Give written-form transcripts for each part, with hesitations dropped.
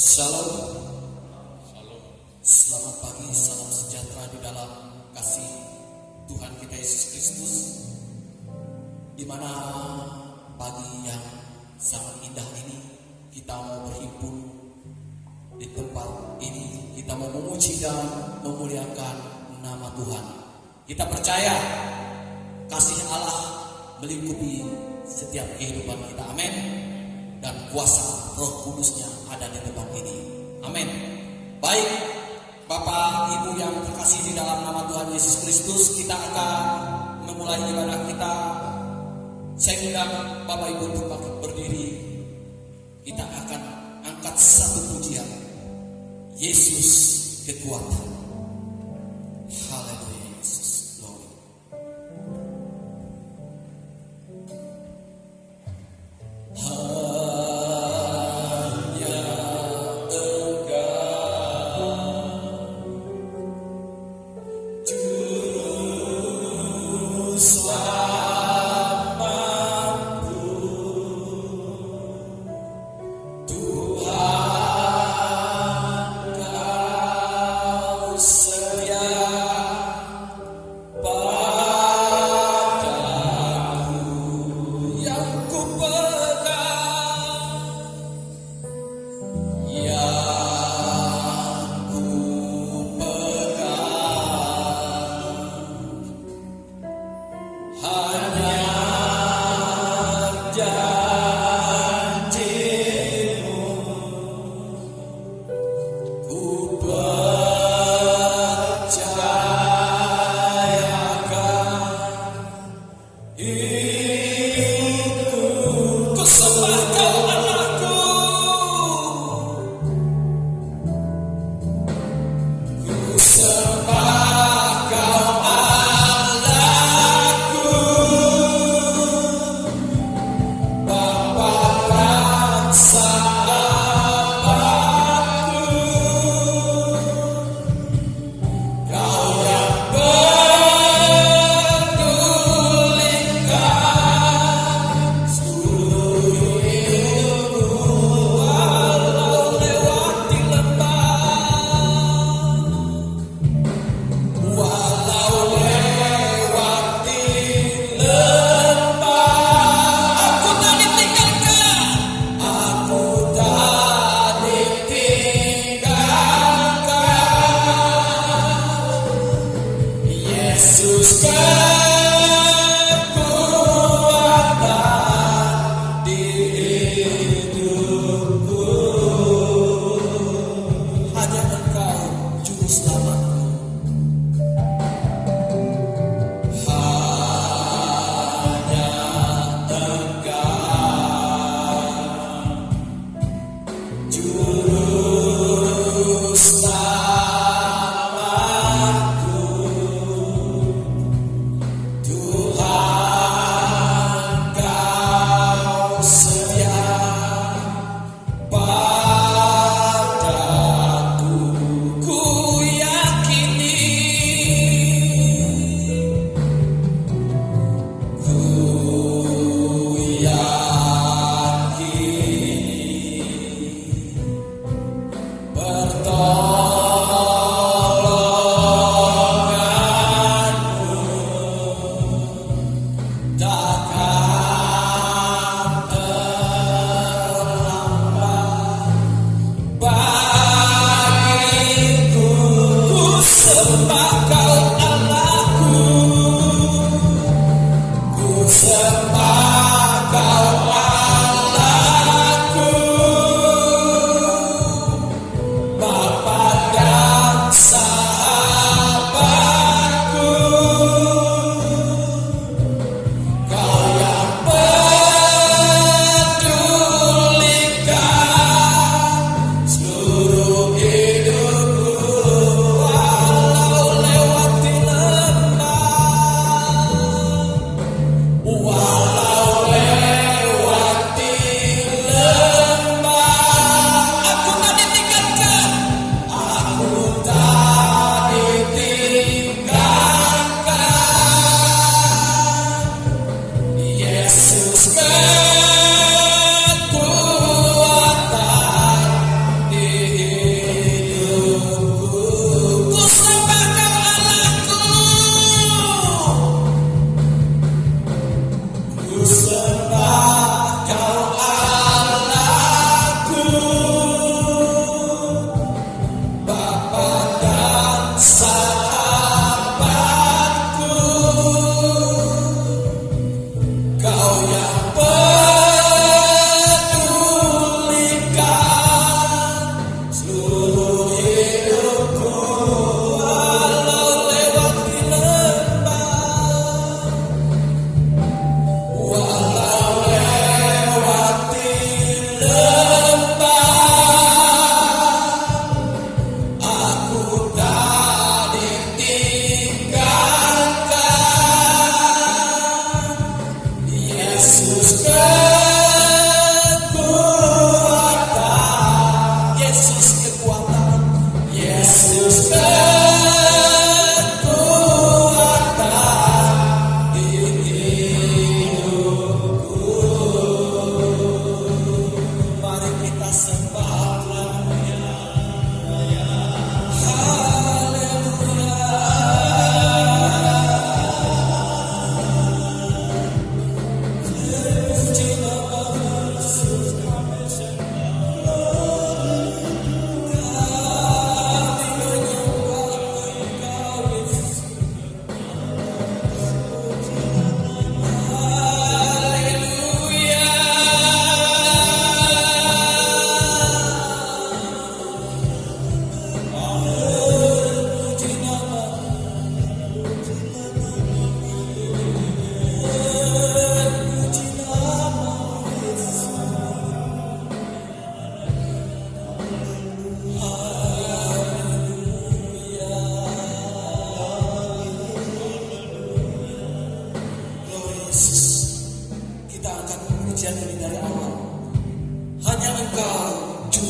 Shalom, selamat pagi, salam sejahtera di dalam kasih Tuhan kita Yesus Kristus. Di mana pagi yang sangat indah ini kita mau berhimpun di tempat ini, kita mau memuji dan memuliakan nama Tuhan. Kita percaya kasih Allah melingkupi setiap kehidupan kita, amin. Dan kuasa Roh Kudusnya ada di tempat ini, amin. Baik, Bapak Ibu yang terkasih di dalam nama Tuhan Yesus Kristus, kita akan memulai ibadah kita. Saya undang Bapak Ibu untuk berdiri. Kita akan angkat satu pujian, Yesus kekuatan. Haleluya, Yesus, glory.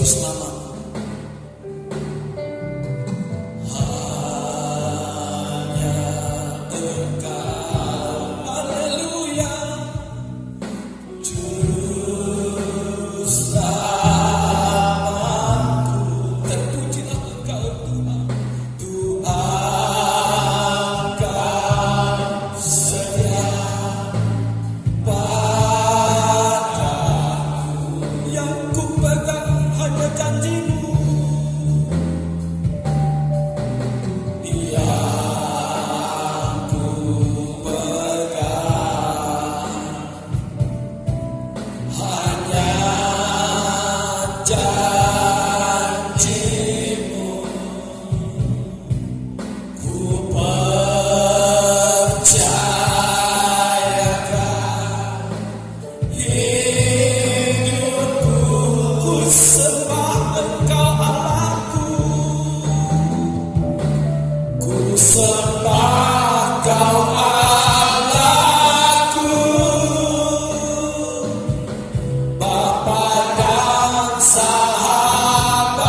Juru Selamat. Hanya Engkau, haleluya, Juru Selamatku. Terpujilah Engkau Tuhan. Tuhan kau setia padaku, yang ku pegang hanya janji-Mu. Yang ku pegang hanya janji-Mu. Ku percayakan hidupku, ku sembah Engkau Allahku, ku sembah Kau Allahku, Bapa dan sahabatku,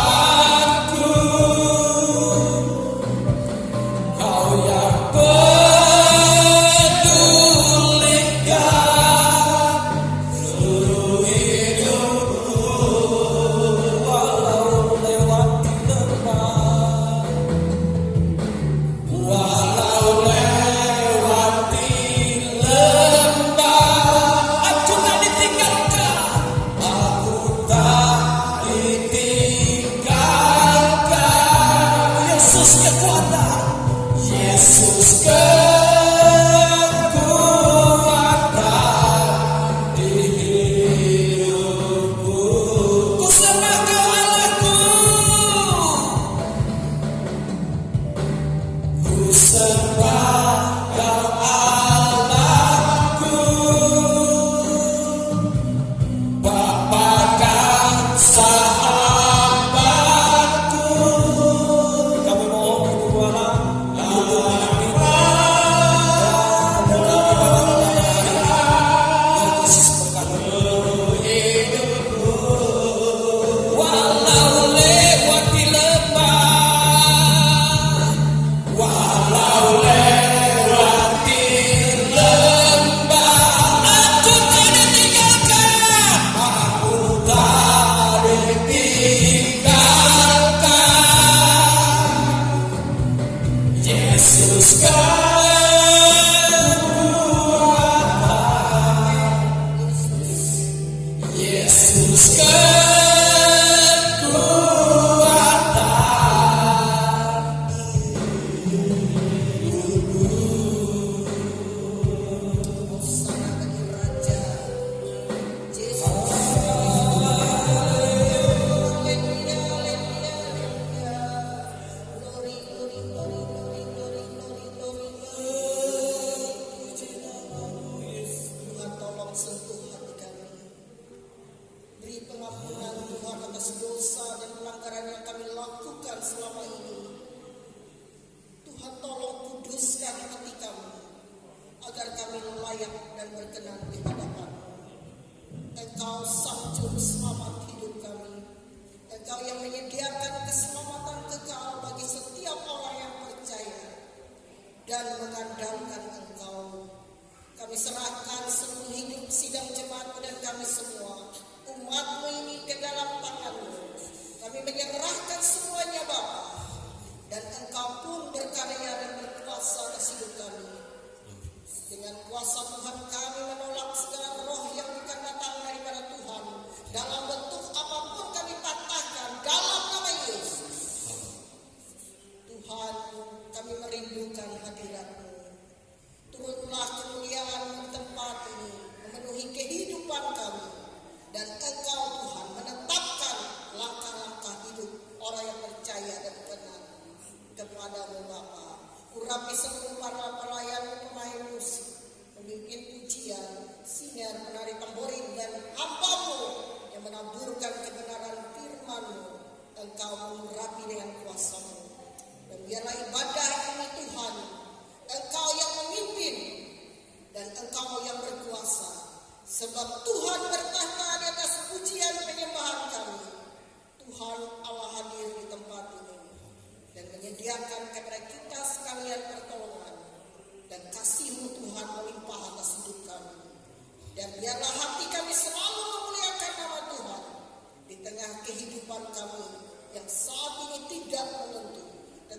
Kau yang pedulikan seluruh hidupku. Walau lewati lembah, walau lewati lembah, aku tak ditinggalkan, aku tak ditinggalkan. Yesus kekuatan, Yesus kekuatan di hidupku. Ku sembah Kau Allahku, ku sembah Kau Allahku, Bapa dan sahabatku. Kami mohon Ibu Allah untuk walau lewati lembah, walau lewati lembah, aku tak ditinggalkan, aku tak ditinggalkan. Yesus kekuatan, Yesus kekuatan. Tuhan tolong sentuh hati kami. Beri pengampunan Tuhan atas dosa dan pelanggaran yang kami lakukan selama ini. Tuhan tolong kuduskan hati kami agar kami layak dan berkenan di hadapan-Mu. Engkau sang juru selamat hidup kami. Engkau yang menyediakan keselamatan kekal bagi setiap orang yang percaya dan mengandalkan Engkau. Kami serahkan seluruh hidup sidang jemaat dan kami semua, umat-Mu ini ke dalam tangan-Mu. Kami menyerahkan semuanya Bapa, dan Engkau pun berkarya dan berkuasa atas hidup kami. Dengan kuasa Tuhan kami menolak segala roh yang bukan datang daripada Tuhan. Dalam bentuk apapun kami patahkan dalam nama Yesus. Tuhan, kami merindukan hadirat-Mu. Turunlah kemuliaan-Mu di tempat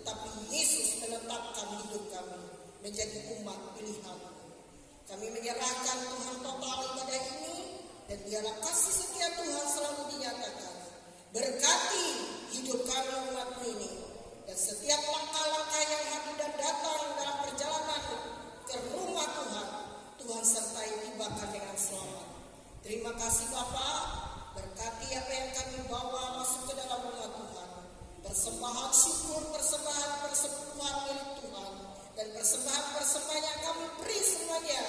tetapi Yesus menetapkan hidup kami menjadi umat pilihan. Kami menyerahkan Tuhan total ibadah ini, dan biarlah kasih setia Tuhan selalu dinyatakan. Berkati hidup kami umat ini, dan setiap langkah-langkah yang hadir dan datang dalam perjalanan ke rumah Tuhan, Tuhan sertai tibakan dengan selamat. Terima kasih Bapa, berkati apa yang kami bawa masuk ke dalam rumah Tuhan. Persembahan syukur, persembahan persembahyan milik Tuhan, dan persembahan yang kami beri semuanya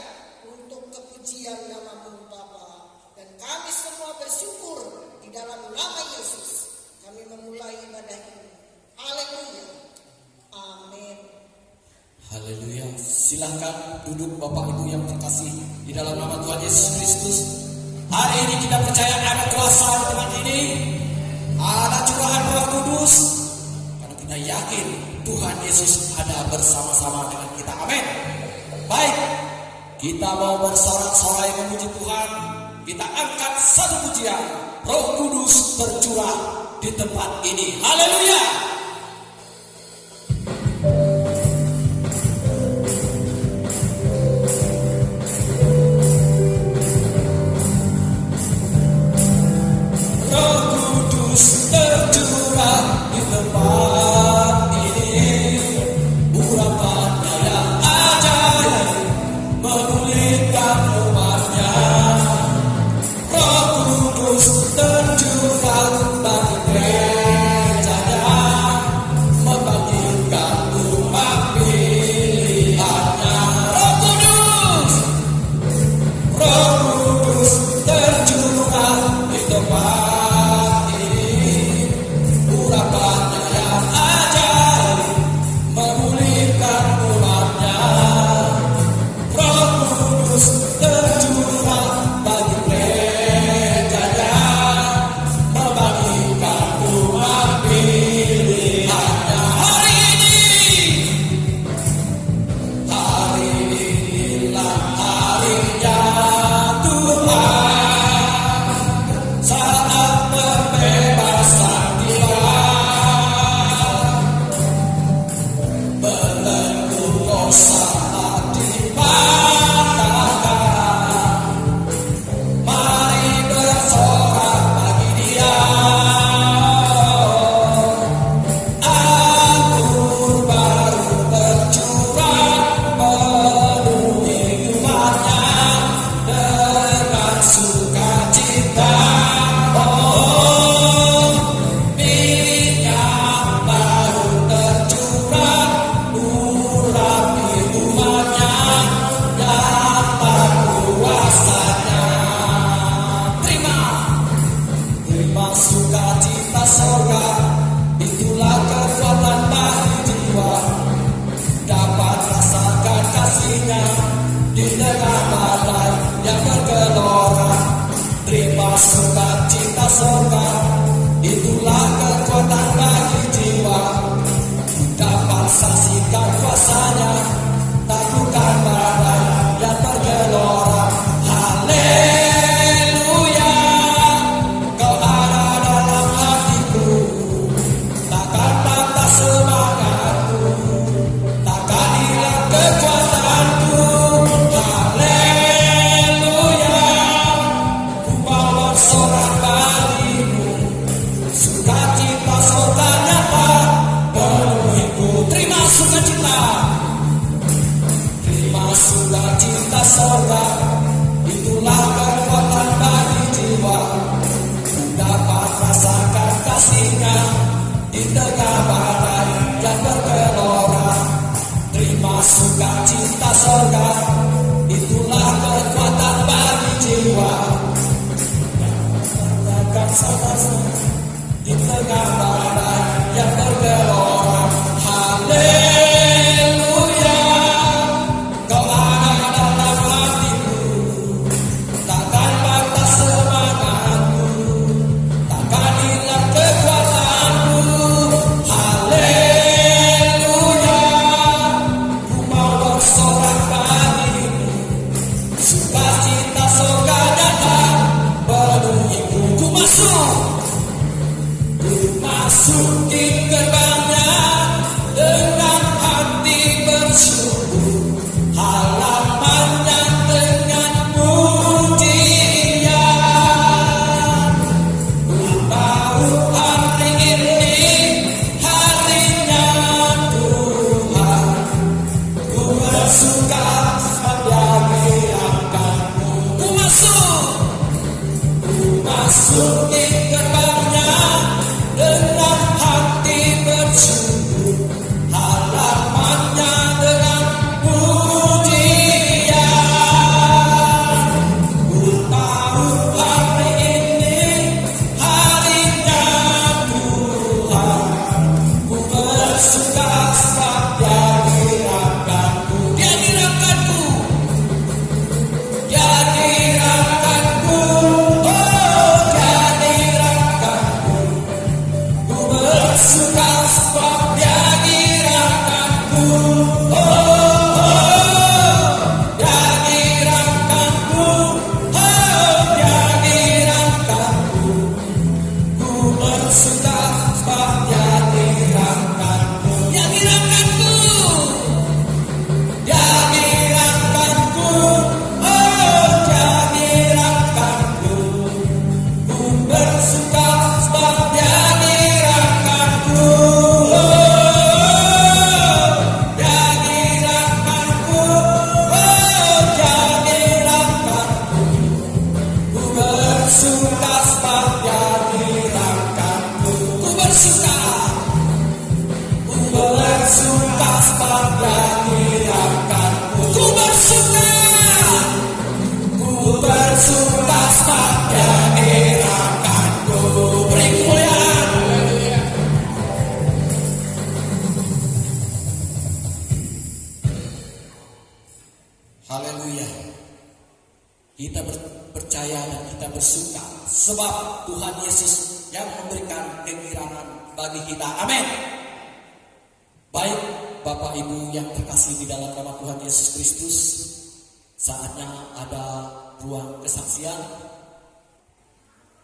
untuk kepujian nama-Mu Bapa. Dan kami semua bersyukur di dalam nama Yesus. Kami memulai ibadah ini. Haleluya. Amin. Haleluya. Silahkan duduk Bapak Ibu yang terkasih di dalam nama Tuhan Yesus Kristus. Hari ini kita percaya ada kuasa di tempat ini, ada curahan Roh Kudus, karena kita yakin Tuhan Yesus ada bersama-sama dengan kita. Amin. Baik, kita mau bersorak-sorai memuji Tuhan. Kita angkat satu pujian, Roh Kudus tercurah di tempat ini. Haleluya. Roh Kudus tercurah di tempat ini, urapannya yang ajaib memulihkan umatnya. Roh Kudus tercurah bagi gerejanya, membangkitkan umat pilihannya. Roh Kudus tercurah di tempat ini, urapannya yang ajaib memulihkan umatnya. Roh Kudus tercurah bagi gerejanya, membangkitkan umat pilihannya. Hari inilah harinya Tuhan, saat pembebasan tiba, belenggu dosa dipatahkan. Mari bersorak bagi Dia, anggur baru tercurah penuhi umatnya dengan sukacita. Oh, minyak baru tercurah urapi umatnya, nyata kuasanya. Terima sukacita sorga, itulah kekuatan bagi jiwa. Dapat rasakan kasih-Nya di tengah badai yang bergelora. Terima sukacita sorga, itulah kekuatan bagi jiwa. Dapat saksikan kuasa-Nya, takutkan badai yang bergelora. Haleluya, Kau ada dalam hatiku, takkan patah semangatku, takkan hilang kekuatanku. Haleluya, ku mau bersorak bagimu, sukacita sorga nyata penuhiku. Terima sukacita, terima sukacita sorga, itulah kekuatan bagi jiwa. Ku dapat rasakan kasih-Nya di tengah badai yang bergelora. Terima sukacita sorga, itulah kekuatan bagi jiwa. Rasakan sama-sama di tengah badai yang bergelora. Haleluya, Kau ada dalam hatiku, takkan patah semangatku, takkan hilang kekuatanku. Haleluya, ku mau bersorak bagimu, sukacita sorga nyata penuhiku. Ku masuk di gerbangnya bersuka sebab Dia dirahkanku. Dia dirahkanku. Dia dirahkanku. Oh, Dia dirahkanku. Ku bersuka sebab Dia dirahkanku. Haleluya. Kita percaya dan kita bersuka sebab Tuhan Yesus yang memberikan kegirangan bagi kita. Amin. Baik Bapak Ibu yang terkasih di dalam nama Tuhan Yesus Kristus, saatnya ada ruang kesaksian.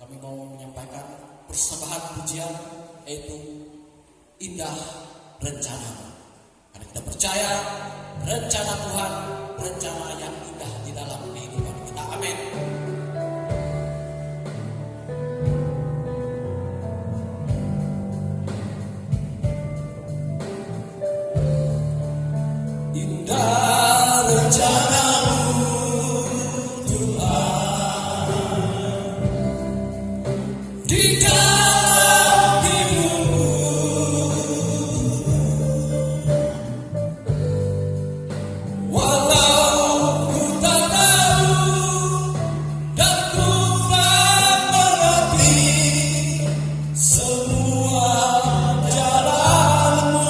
Kami mau menyampaikan persembahan pujian, yaitu Indah Rencana. Karena kita percaya rencana Tuhan, rencana yang indah di dalam kehidupan kita. Amin. Indah rencana-Mu Tuhan di dalam hidupku. Walau ku tak tahu dan ku tak mengerti semua jalan-Mu.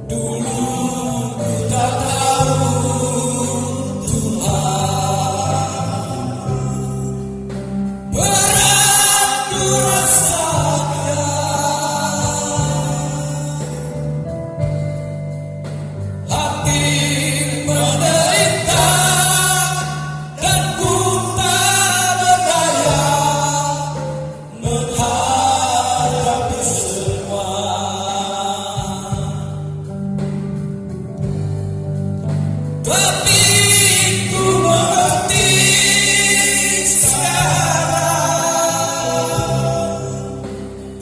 Dulu ku tak tahu Tuhan, berat ku rasakan, hati menderita dan ku tak berdaya menghadapi semua. Tapi ku mengerti sekarang,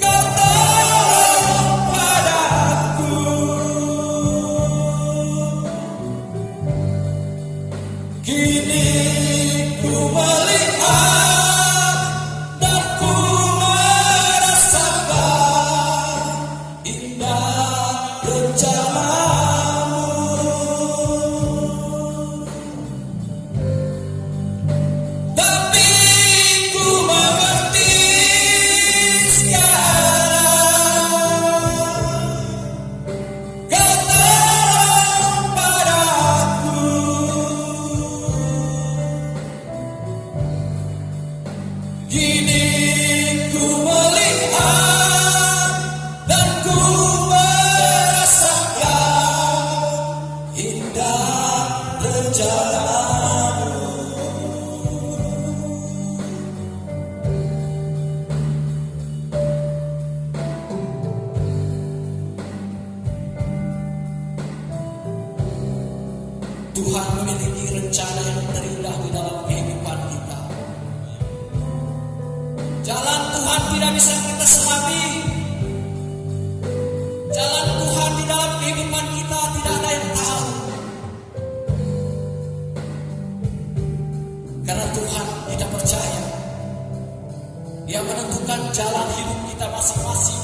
Kau tolong padaku. Kini ku melihat dan ku merasakan indah rencana-Mu. Tapi ku mengerti sekarang, Kau tolong padaku. Kini ku melihat dan ku merasakan indah rencana-Mu. Tuhan memiliki rencana yang terindah di dalam kehidupan kita. Jalan Tuhan tidak bisa kita selami. Jalan Tuhan di dalam kehidupan kita tidak ada yang tahu. Karena Tuhan kita percaya Dia menentukan jalan hidup kita masing-masing.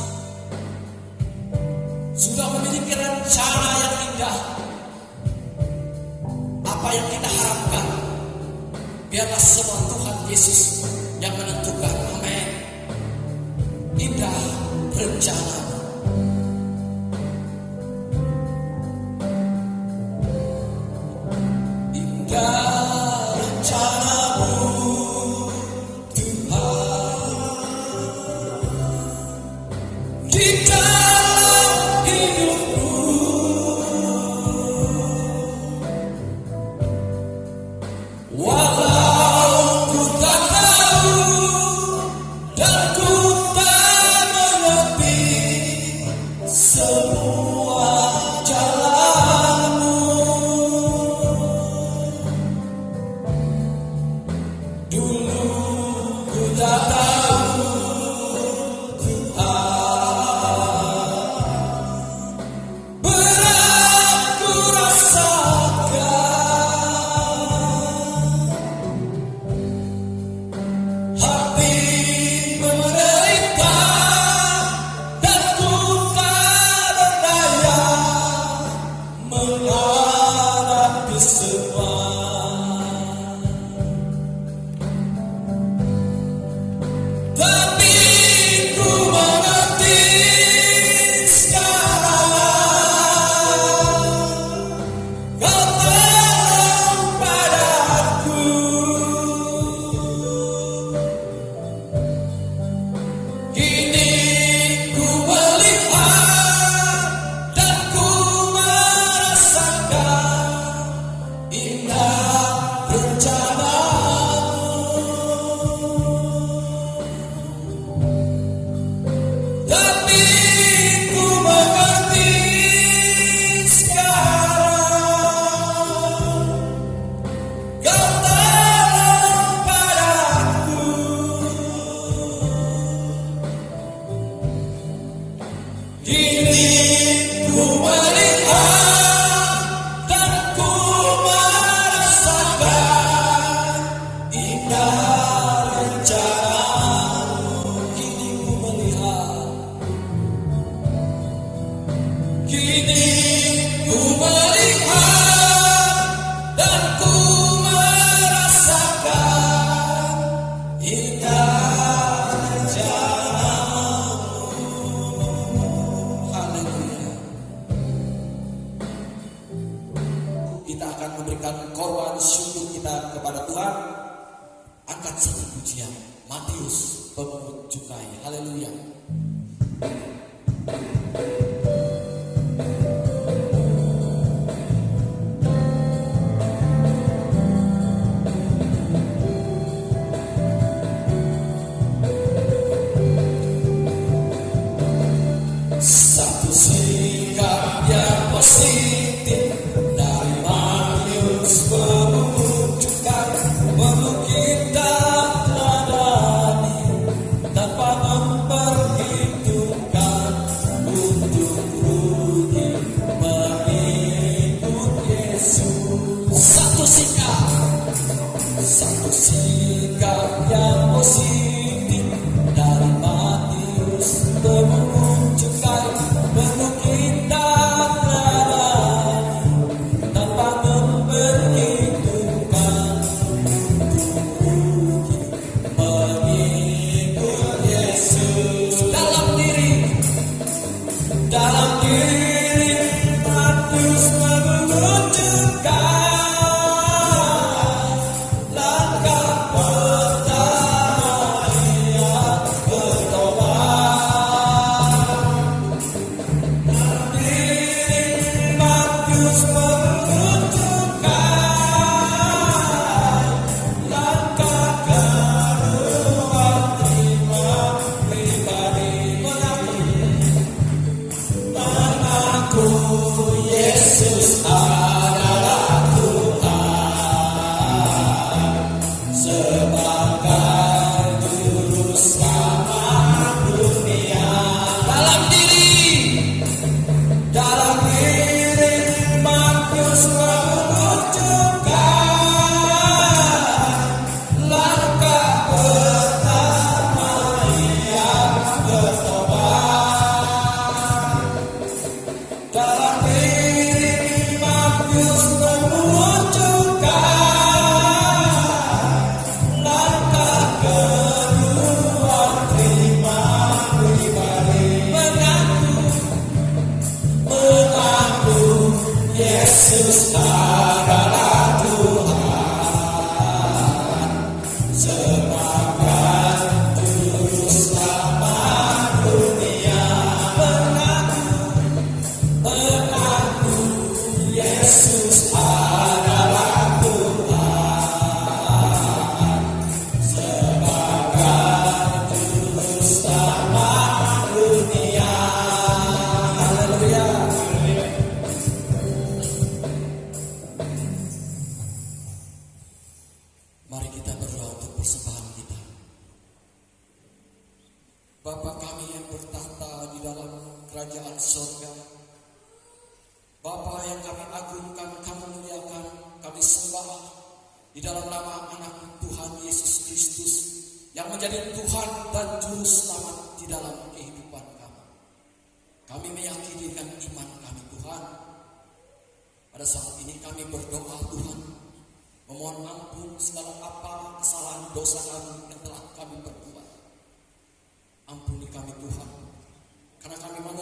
Sudah memiliki rencana yang indah. Apa yang kita harapkan, biarlah semua Tuhan Yesus yang menentukan. Amin. Indah rencana. Indah rencana-Mu Tuhan di dalam hidupku. Walau ku tak tahu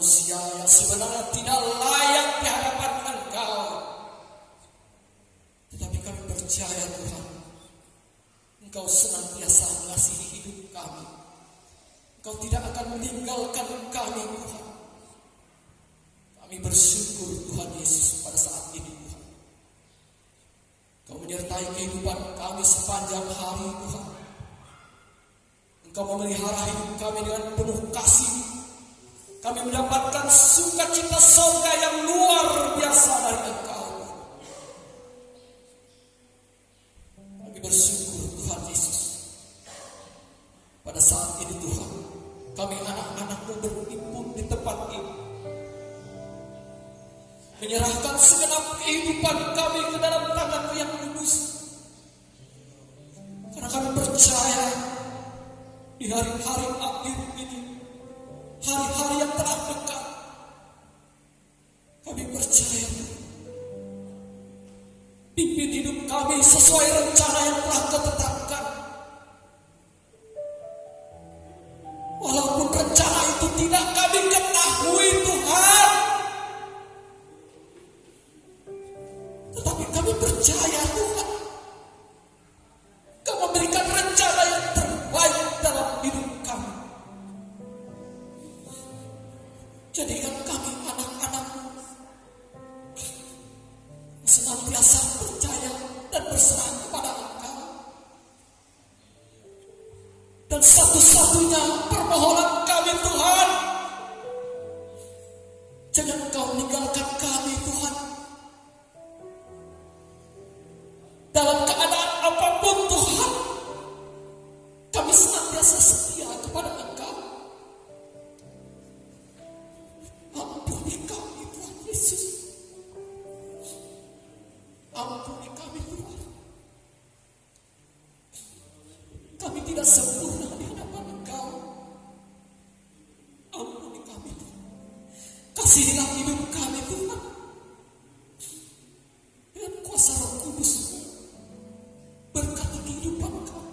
manusia yang sebenarnya tidak layak di hadapan Engkau. Tetapi kami percaya Tuhan, Engkau senantiasa mengasihi hidup kami. Engkau tidak akan meninggalkan kami Tuhan. Kami bersyukur Tuhan Yesus pada saat ini Tuhan. Engkau menyertai kehidupan kami sepanjang hari Tuhan. Engkau memelihara hidup kami dengan penuh kasih. Kami mendapatkan sukacita surga yang luar biasa dari Engkau. Kami bersyukur Tuhan Yesus. Pada saat ini Tuhan, kami anak-anak-Mu berhimpun di tempat ini, menyerahkan segenap kehidupan kami ke dalam tangan-Mu yang kudus. Karena kami percaya di hari-hari akhir ini, hari-hari yang telah dekat, kami percaya pimpin hidup kami sesuai rencana yang telah Kau tetapkan. Walaupun rencana itu tidak kami ketahui Tuhan, tetapi kami percaya Tuhan, Kau memberikan rencana yang terbaik dalam hidup kami. Jadikan kami anak-anak-Mu senantiasa percaya dan berserah kepada Engkau. Dan satu-satunya permohonan kami Tuhan, jangan Engkau meninggalkan kami Tuhan. Dalam keadaan apapun Tuhan, kami senantiasa setia kepada Engkau. Ampuni kami Tuhan Yesus. Ampuni kami Tuhan. Kami tidak sempurna di hadapan Engkau. Ampuni kami Tuhan. Kasihilah hidup kami Tuhan. Dengan kuasa Roh Kudus, berkati kehidupan kami.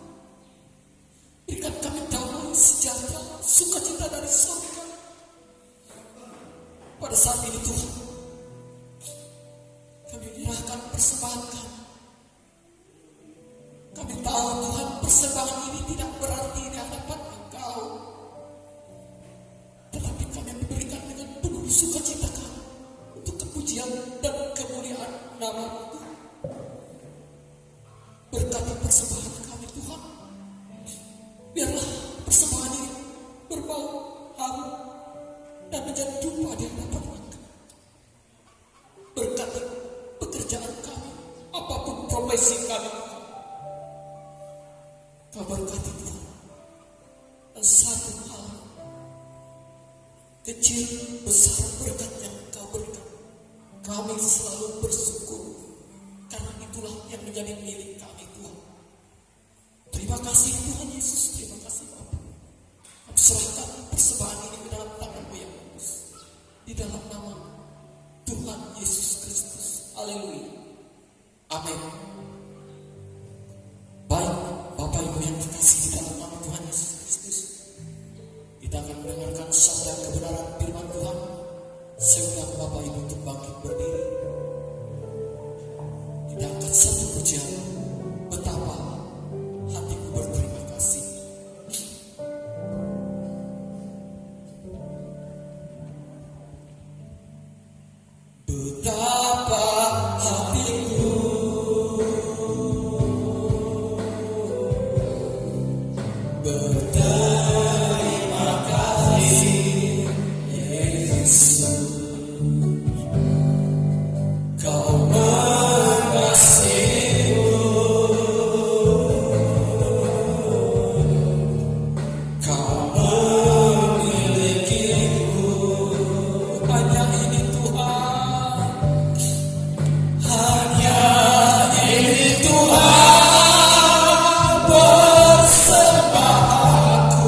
Berikan kami damai sejahtera, sukacita dari surga. Pada saat ini Tuhan, kami menyerahkan persembahan kami. Kami tahu Tuhan, persembahan ini tidak berarti di hadapan Engkau, tetapi kami memberikan dengan penuh sukacita kami untuk kepujian dan kemuliaan nama-Mu Tuhan. Berkati persembahan kami Tuhan. Biarlah persembahan ini berbau harum dan menjadi dupa di hadapan Engkau. Berkati pekerjaan kami, apapun profesi kami, Kau berkati Tuhan. Dan satu hal, kecil besar berkat yang Kau berikan, kami selalu bersyukur, karena itulah yang menjadi milik kami Tuhan. Terima kasih Tuhan Yesus, terima kasih Bapa. Kami serahkan persembahan ini ke dalam tangan-Mu yang kudus, di dalam nama Tuhan Yesus Kristus. Haleluya. Amin. Baik, Bapak Ibu yang terkasih di dalam nama Tuhan Yesus Kristus, kita akan mendengarkan sabda kebenaran firman Tuhan. Sehingga Bapak Ibu untuk bangkit berdiri, kita angkat satu pujian, betapa hatiku berterima kasih. Betapa hatiku berterima kasih, Yesus. Kau mengasihiku, Kau memilikiku. Hanya ini Tuhan, hanya ini Tuhan, persembahanku.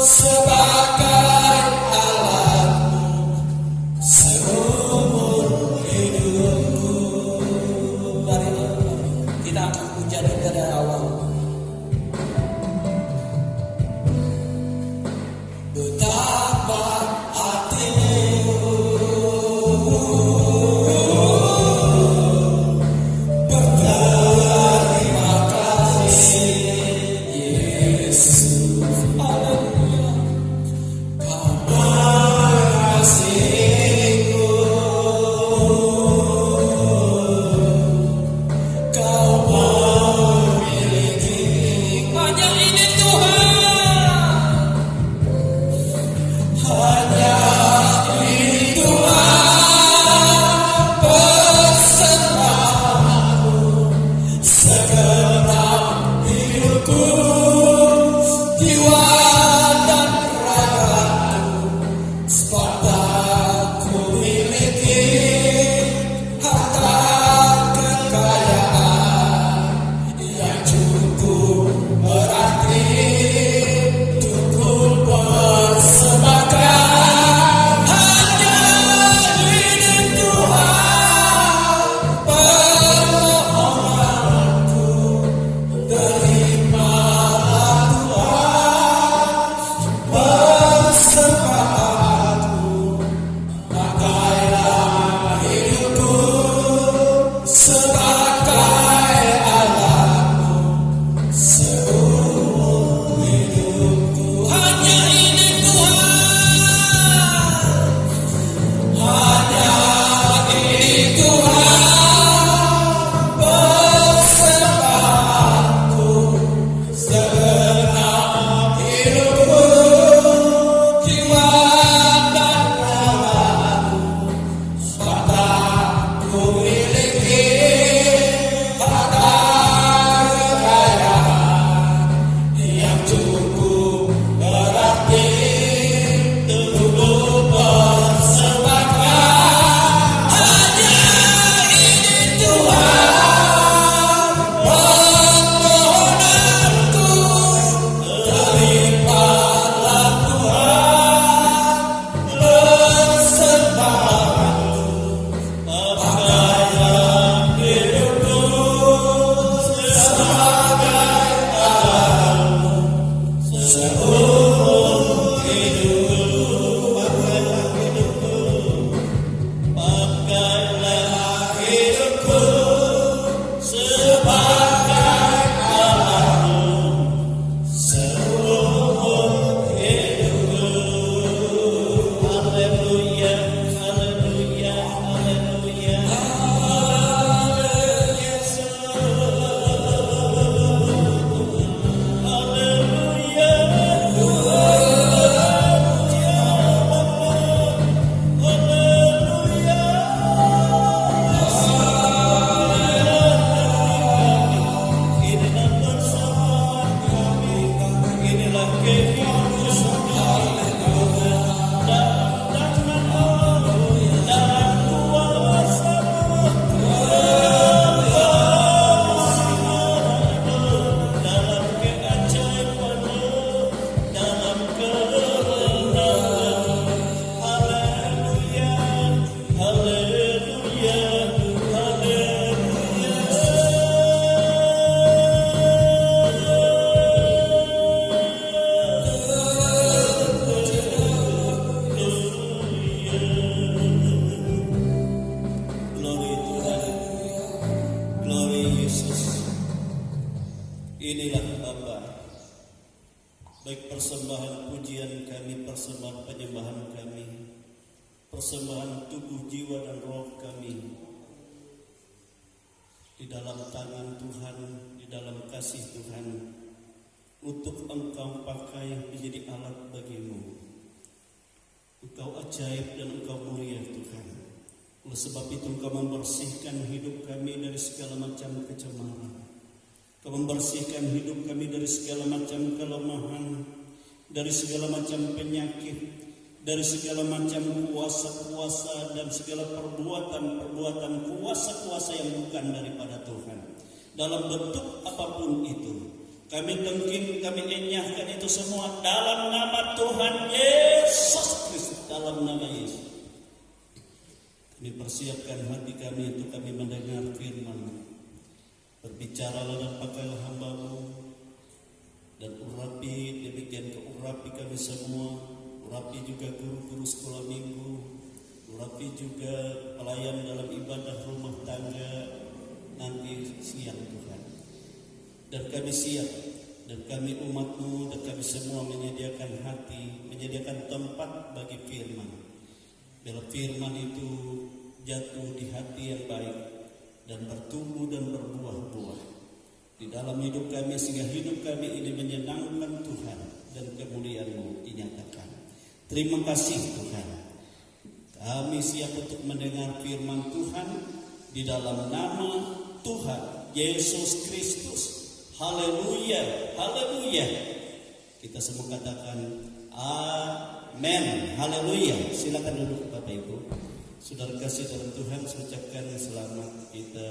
sebagai alatmu seumur hidupku. Mari kita akan pujian dari awal. Betapa hatimu berterima kasih Yesus. Haleluya. Kau mengasihiku, kau memiliki. Hanya ini Tuhan, hanya ini Tuhan persembahanku segenap hidupku, jiwa dan ragaku, sebab ku miliki harta kekayaan yang cukup berarti untuk persembahkan. Hanya ini Tuhan permohonanku, terimalah Tuhan persembahanku, pakailah hidupku sebagai alatmu seumur hidupku. Hanya ini Tuhan, hanya ini Tuhan persembahanku segenap hidupku, jiwa dan ragaku, sebab ku miliki harta kekayaan yang cukup berarti untuk persembahkan. Hanya ini Tuhan permohonanku, terimalah Tuhan persembahanku, pakailah hidupku sebagai alatmu seumur hidupku. Pakailah hidupku sebagai alatmu seumur hidupku. Haleluya, haleluya, haleluya, inilah persembahan kami, inilah kehidupan kami. Dalam tangan Allah, dalam kuasa-Mu, dalam keajaiban-Mu, dalam kebenaran. Haleluya, haleluya, Glory Tuhan, glory Yesus. Inilah Bapa, baik persembahan pujian kami, persembahan penyembahan kami, persembahan tubuh, jiwa dan roh kami di dalam tangan Tuhan, di dalam kasih Tuhan, untuk Engkau pakai menjadi alat bagimu. Engkau ajaib dan Engkau mulia Tuhan. Oleh sebab itu Engkau membersihkan hidup kami dari segala macam kecemaran. Engkau membersihkan hidup kami dari segala macam kelemahan, dari segala macam penyakit, dari segala macam kuasa-kuasa dan segala perbuatan-perbuatan kuasa-kuasa yang bukan daripada Tuhan. Dalam bentuk apapun itu, Kami tengking, kami enyahkan itu semua dalam nama Tuhan Yesus Kristus, dalam nama Yesus. Kami persiapkan hati kami untuk kami mendengar firman. Berbicaralah dan pakailah hamba-Mu, dan urapi, demikian kau urapi kami semua. Urapi juga guru-guru sekolah minggu, urapi juga pelayan dalam ibadah rumah tangga nanti siang Tuhan. Dan kami siap, dan kami umat-Mu, dan kami semua menyediakan hati, menyediakan tempat bagi firman. Bila firman itu jatuh di hati yang baik dan bertumbuh dan berbuah-buah di dalam hidup kami, sehingga hidup kami ini menyenangkan Tuhan dan kemuliaan-Mu dinyatakan. Terima kasih Tuhan. Kami siap untuk mendengar firman Tuhan di dalam nama Tuhan Yesus Kristus. Haleluya, haleluya. Kita semua katakan amin. Haleluya. Silakan duduk Bapak Ibu. Saudara kasih dalam Tuhan, saya ucapkan selamat kita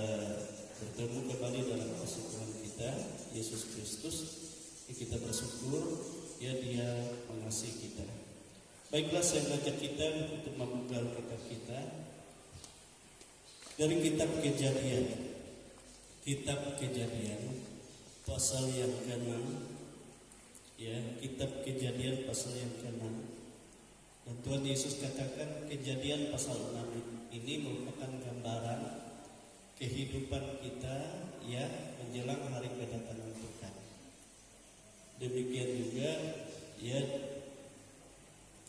bertemu kembali dalam kasih Tuhan kita Yesus Kristus. Kita bersyukur ya Dia mengasihi kita. Baiklah, saya mengajak kita untuk membuka kitab kita dari kitab Kejadian. Kitab Kejadian pasal yang ke-6, ya, kitab Kejadian pasal yang ke-6. Dan Tuhan Yesus katakan Kejadian pasal 6 ini merupakan gambaran kehidupan kita ya menjelang hari kedatangan Tuhan. Demikian juga ya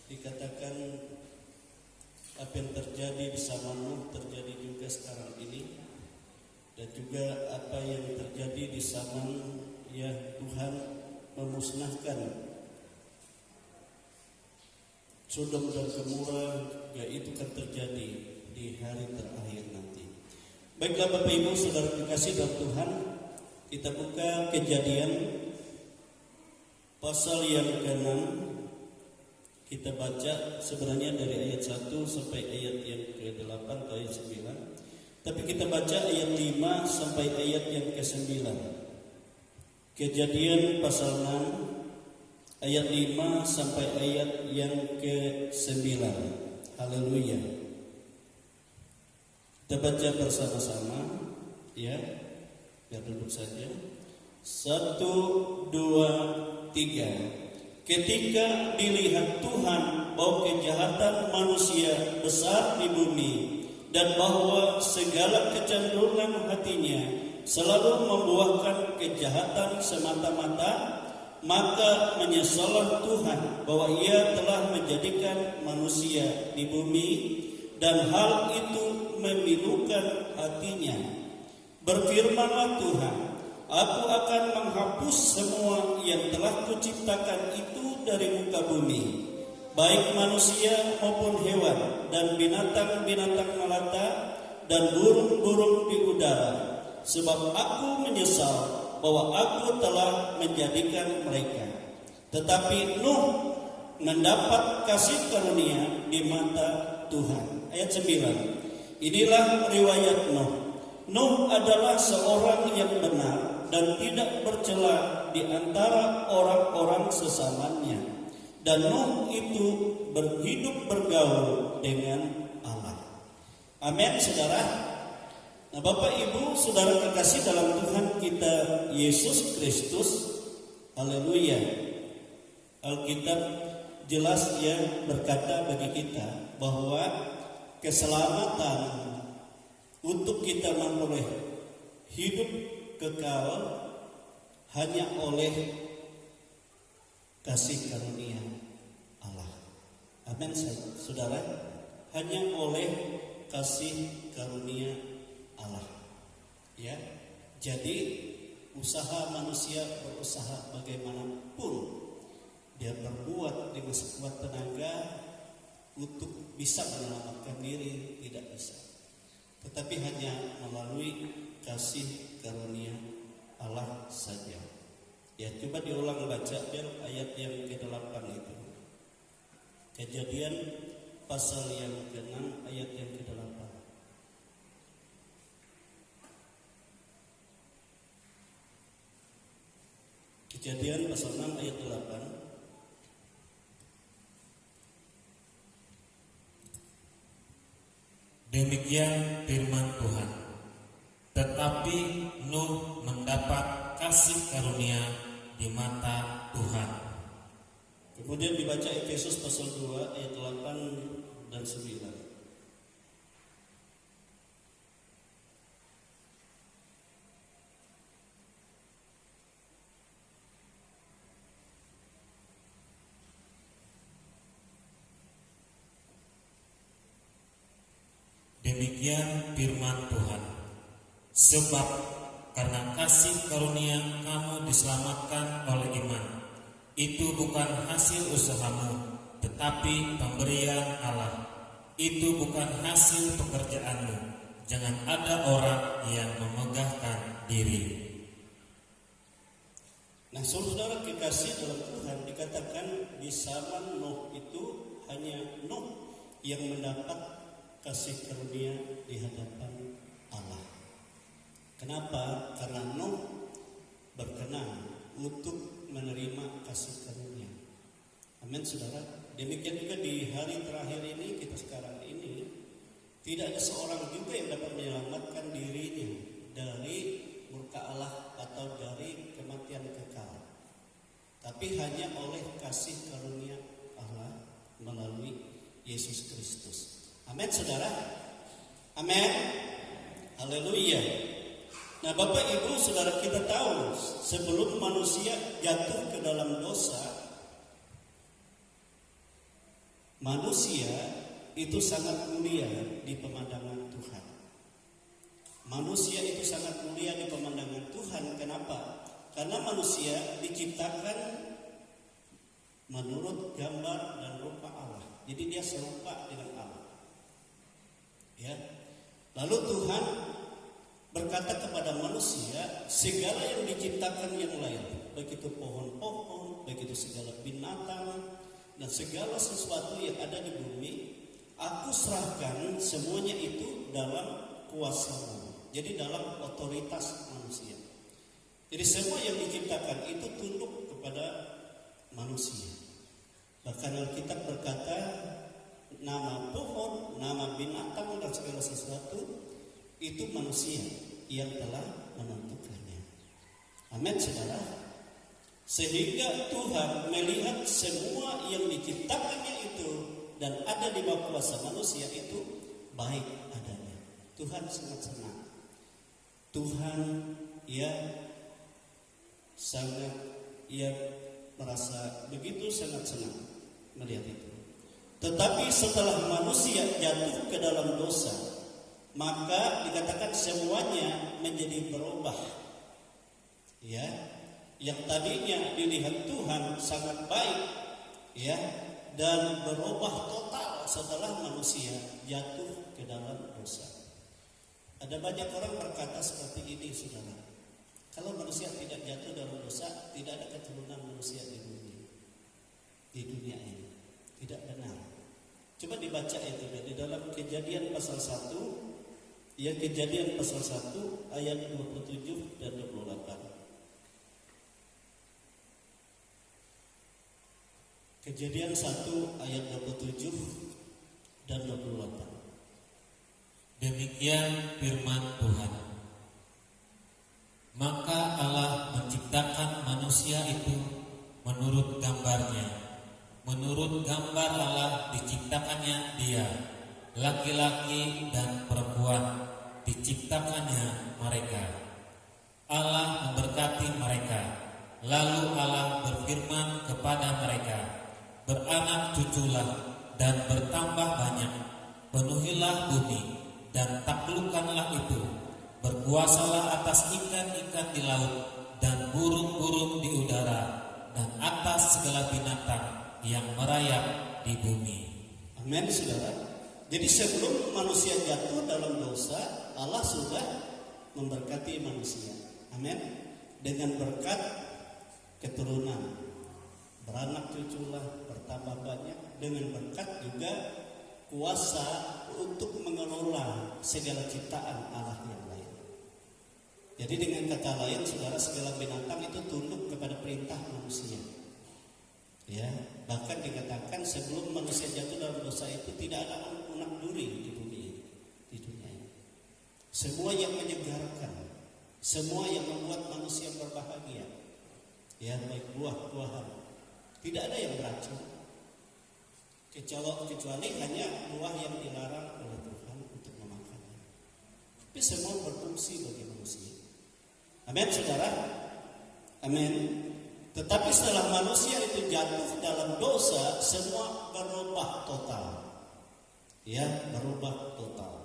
dikatakan apa yang terjadi di zaman Nuh terjadi juga sekarang ini. Dan juga apa yang terjadi di zaman ya Tuhan memusnahkan Sodom dan Gomora, ya itu akan terjadi di hari terakhir nanti. Baiklah Bapak Ibu Saudara dikasih dalam Tuhan, kita buka Kejadian pasal yang ke-6. Kita baca sebenarnya dari ayat 1 sampai ayat yang ke-8 atau ayat 9. Tapi kita baca ayat 5 sampai ayat yang ke-9. Kejadian pasal 6 ayat 5 sampai ayat yang ke-9. Haleluya. Kita baca bersama-sama ya. Biar duduk saja. 1, 2, 3. Ketika dilihat Tuhan bahwa kejahatan manusia besar di bumi, dan bahwa segala kecenderungan hatinya selalu membuahkan kejahatan semata-mata, maka menyesallah Tuhan bahwa Ia telah menjadikan manusia di bumi, dan hal itu memilukan hatinya. Berfirmanlah Tuhan, Aku akan menghapus semua yang telah Kuciptakan itu dari muka bumi, baik manusia maupun hewan, dan binatang-binatang melata, dan burung-burung di udara, sebab aku menyesal bahwa aku telah menjadikan mereka. Tetapi Nuh mendapat kasih karunia di mata Tuhan. Ayat 9. Inilah riwayat Nuh. Nuh adalah seorang yang benar dan tidak bercela di antara orang-orang sesamanya. Dan Nuh itu berhidup bergaul dengan Allah. Amin, saudara. Nah, Bapak Ibu, saudara kekasih dalam Tuhan kita Yesus Kristus. Haleluya. Alkitab jelas ya berkata bagi kita bahwa keselamatan untuk kita memperoleh hidup kekal hanya oleh kasih karunia Allah. Amin, saudara. Hanya oleh kasih karunia Allah. Ya. Jadi usaha manusia berusaha bagaimanapun dia berbuat dengan sekuat tenaga untuk bisa menyelamatkan diri, tidak bisa. Tetapi hanya melalui kasih karunia Allah saja. Ya, coba diulang baca biar ayat yang ke-8 itu. Kejadian pasal yang ke-6 ayat yang ke-8. Kejadian pasal 6 ayat 8. Demikian firman Tuhan. Tetapi Nuh mendapat kasih karunia di mata Tuhan. Kemudian dibaca Efesus pasal 2 ayat 8 dan 9. Demikian firman Tuhan. Sebab karena kasih karunia kamu diselamatkan oleh iman. Itu bukan hasil usahamu, tetapi pemberian Allah. Itu bukan hasil pekerjaanmu. Jangan ada orang yang memegahkan diri. Nah, saudara kekasih dalam Tuhan, dikatakan di zaman Nuh itu hanya Nuh yang mendapat kasih karunia di hadapan Allah. Kenapa? Karena Nuh berkenan untuk menerima kasih karunia. Amin, saudara. Demikian juga di hari terakhir ini, kita sekarang ini, tidak ada seorang juga yang dapat menyelamatkan dirinya dari murka Allah atau dari kematian kekal, tapi hanya oleh kasih karunia Allah melalui Yesus Kristus. Amin, saudara. Amin. Haleluya. Nah, Bapak Ibu saudara, kita tahu sebelum manusia jatuh ke dalam dosa, manusia itu sangat mulia di pemandangan Tuhan. Manusia itu sangat mulia di pemandangan Tuhan. Kenapa? Karena manusia diciptakan menurut gambar dan rupa Allah. Jadi dia serupa dengan Allah. Ya. Lalu Tuhan berkata kepada manusia, segala yang diciptakan yang lain, baik itu pohon-pohon, baik itu segala binatang, dan segala sesuatu yang ada di bumi, aku serahkan semuanya itu dalam kuasamu. Jadi dalam otoritas manusia. Jadi semua yang diciptakan itu tunduk kepada manusia. Bahkan Alkitab berkata, nama pohon, nama binatang dan segala sesuatu itu manusia yang telah menentukannya. Amin, saudara. Sehingga Tuhan melihat semua yang diciptakannya itu dan ada di bawah kuasa manusia itu baik adanya. Tuhan sangat senang. Tuhan sangat merasa begitu sangat senang melihat itu. Tetapi setelah manusia jatuh ke dalam dosa, maka dikatakan semuanya menjadi berubah. Ya, yang tadinya dilihat Tuhan sangat baik, ya, dan berubah total setelah manusia jatuh ke dalam dosa. Ada banyak orang berkata seperti ini, saudara. Kalau manusia tidak jatuh dalam dosa, tidak ada keturunan manusia di dunia ini. Tidak benar. Coba dibaca itu di dalam Kejadian pasal 1, ya, Kejadian pasal 1 ayat 27 dan 28. Kejadian 1 ayat 27 dan 28. Demikian firman Tuhan. Maka Allah menciptakan manusia itu menurut gambarnya. Menurut gambar Allah diciptakannya dia, laki-laki dan perempuan diciptakannya mereka. Allah memberkati mereka. Lalu Allah berfirman kepada mereka, beranak cuculah dan bertambah banyak, penuhilah bumi dan taklukkanlah itu, berkuasalah atas ikan-ikan di laut dan burung-burung di udara dan atas segala binatang yang merayap di bumi. Amin, saudara. Jadi sebelum manusia jatuh dalam dosa, Allah sudah memberkati manusia. Amin. Dengan berkat keturunan, beranak cuculah, bertambah banyak, dengan berkat juga kuasa untuk mengelola segala ciptaan Allah yang lain. Jadi dengan kata lain, saudara, segala binatang itu tunduk kepada perintah manusia. Ya, bahkan dikatakan sebelum manusia jatuh dalam dosa itu tidak ada unak duri di bumi ini, di dunia ini. Semua yang menyegarkan, semua yang membuat manusia berbahagia, ya, baik buah-buahan, tidak ada yang beracun, kecuali hanya buah yang dilarang oleh Tuhan untuk memakannya. Tapi semua berfungsi bagi manusia. Amin, saudara. Amin. Tetapi setelah manusia itu jatuh dalam dosa, semua berubah total. Ya, berubah total.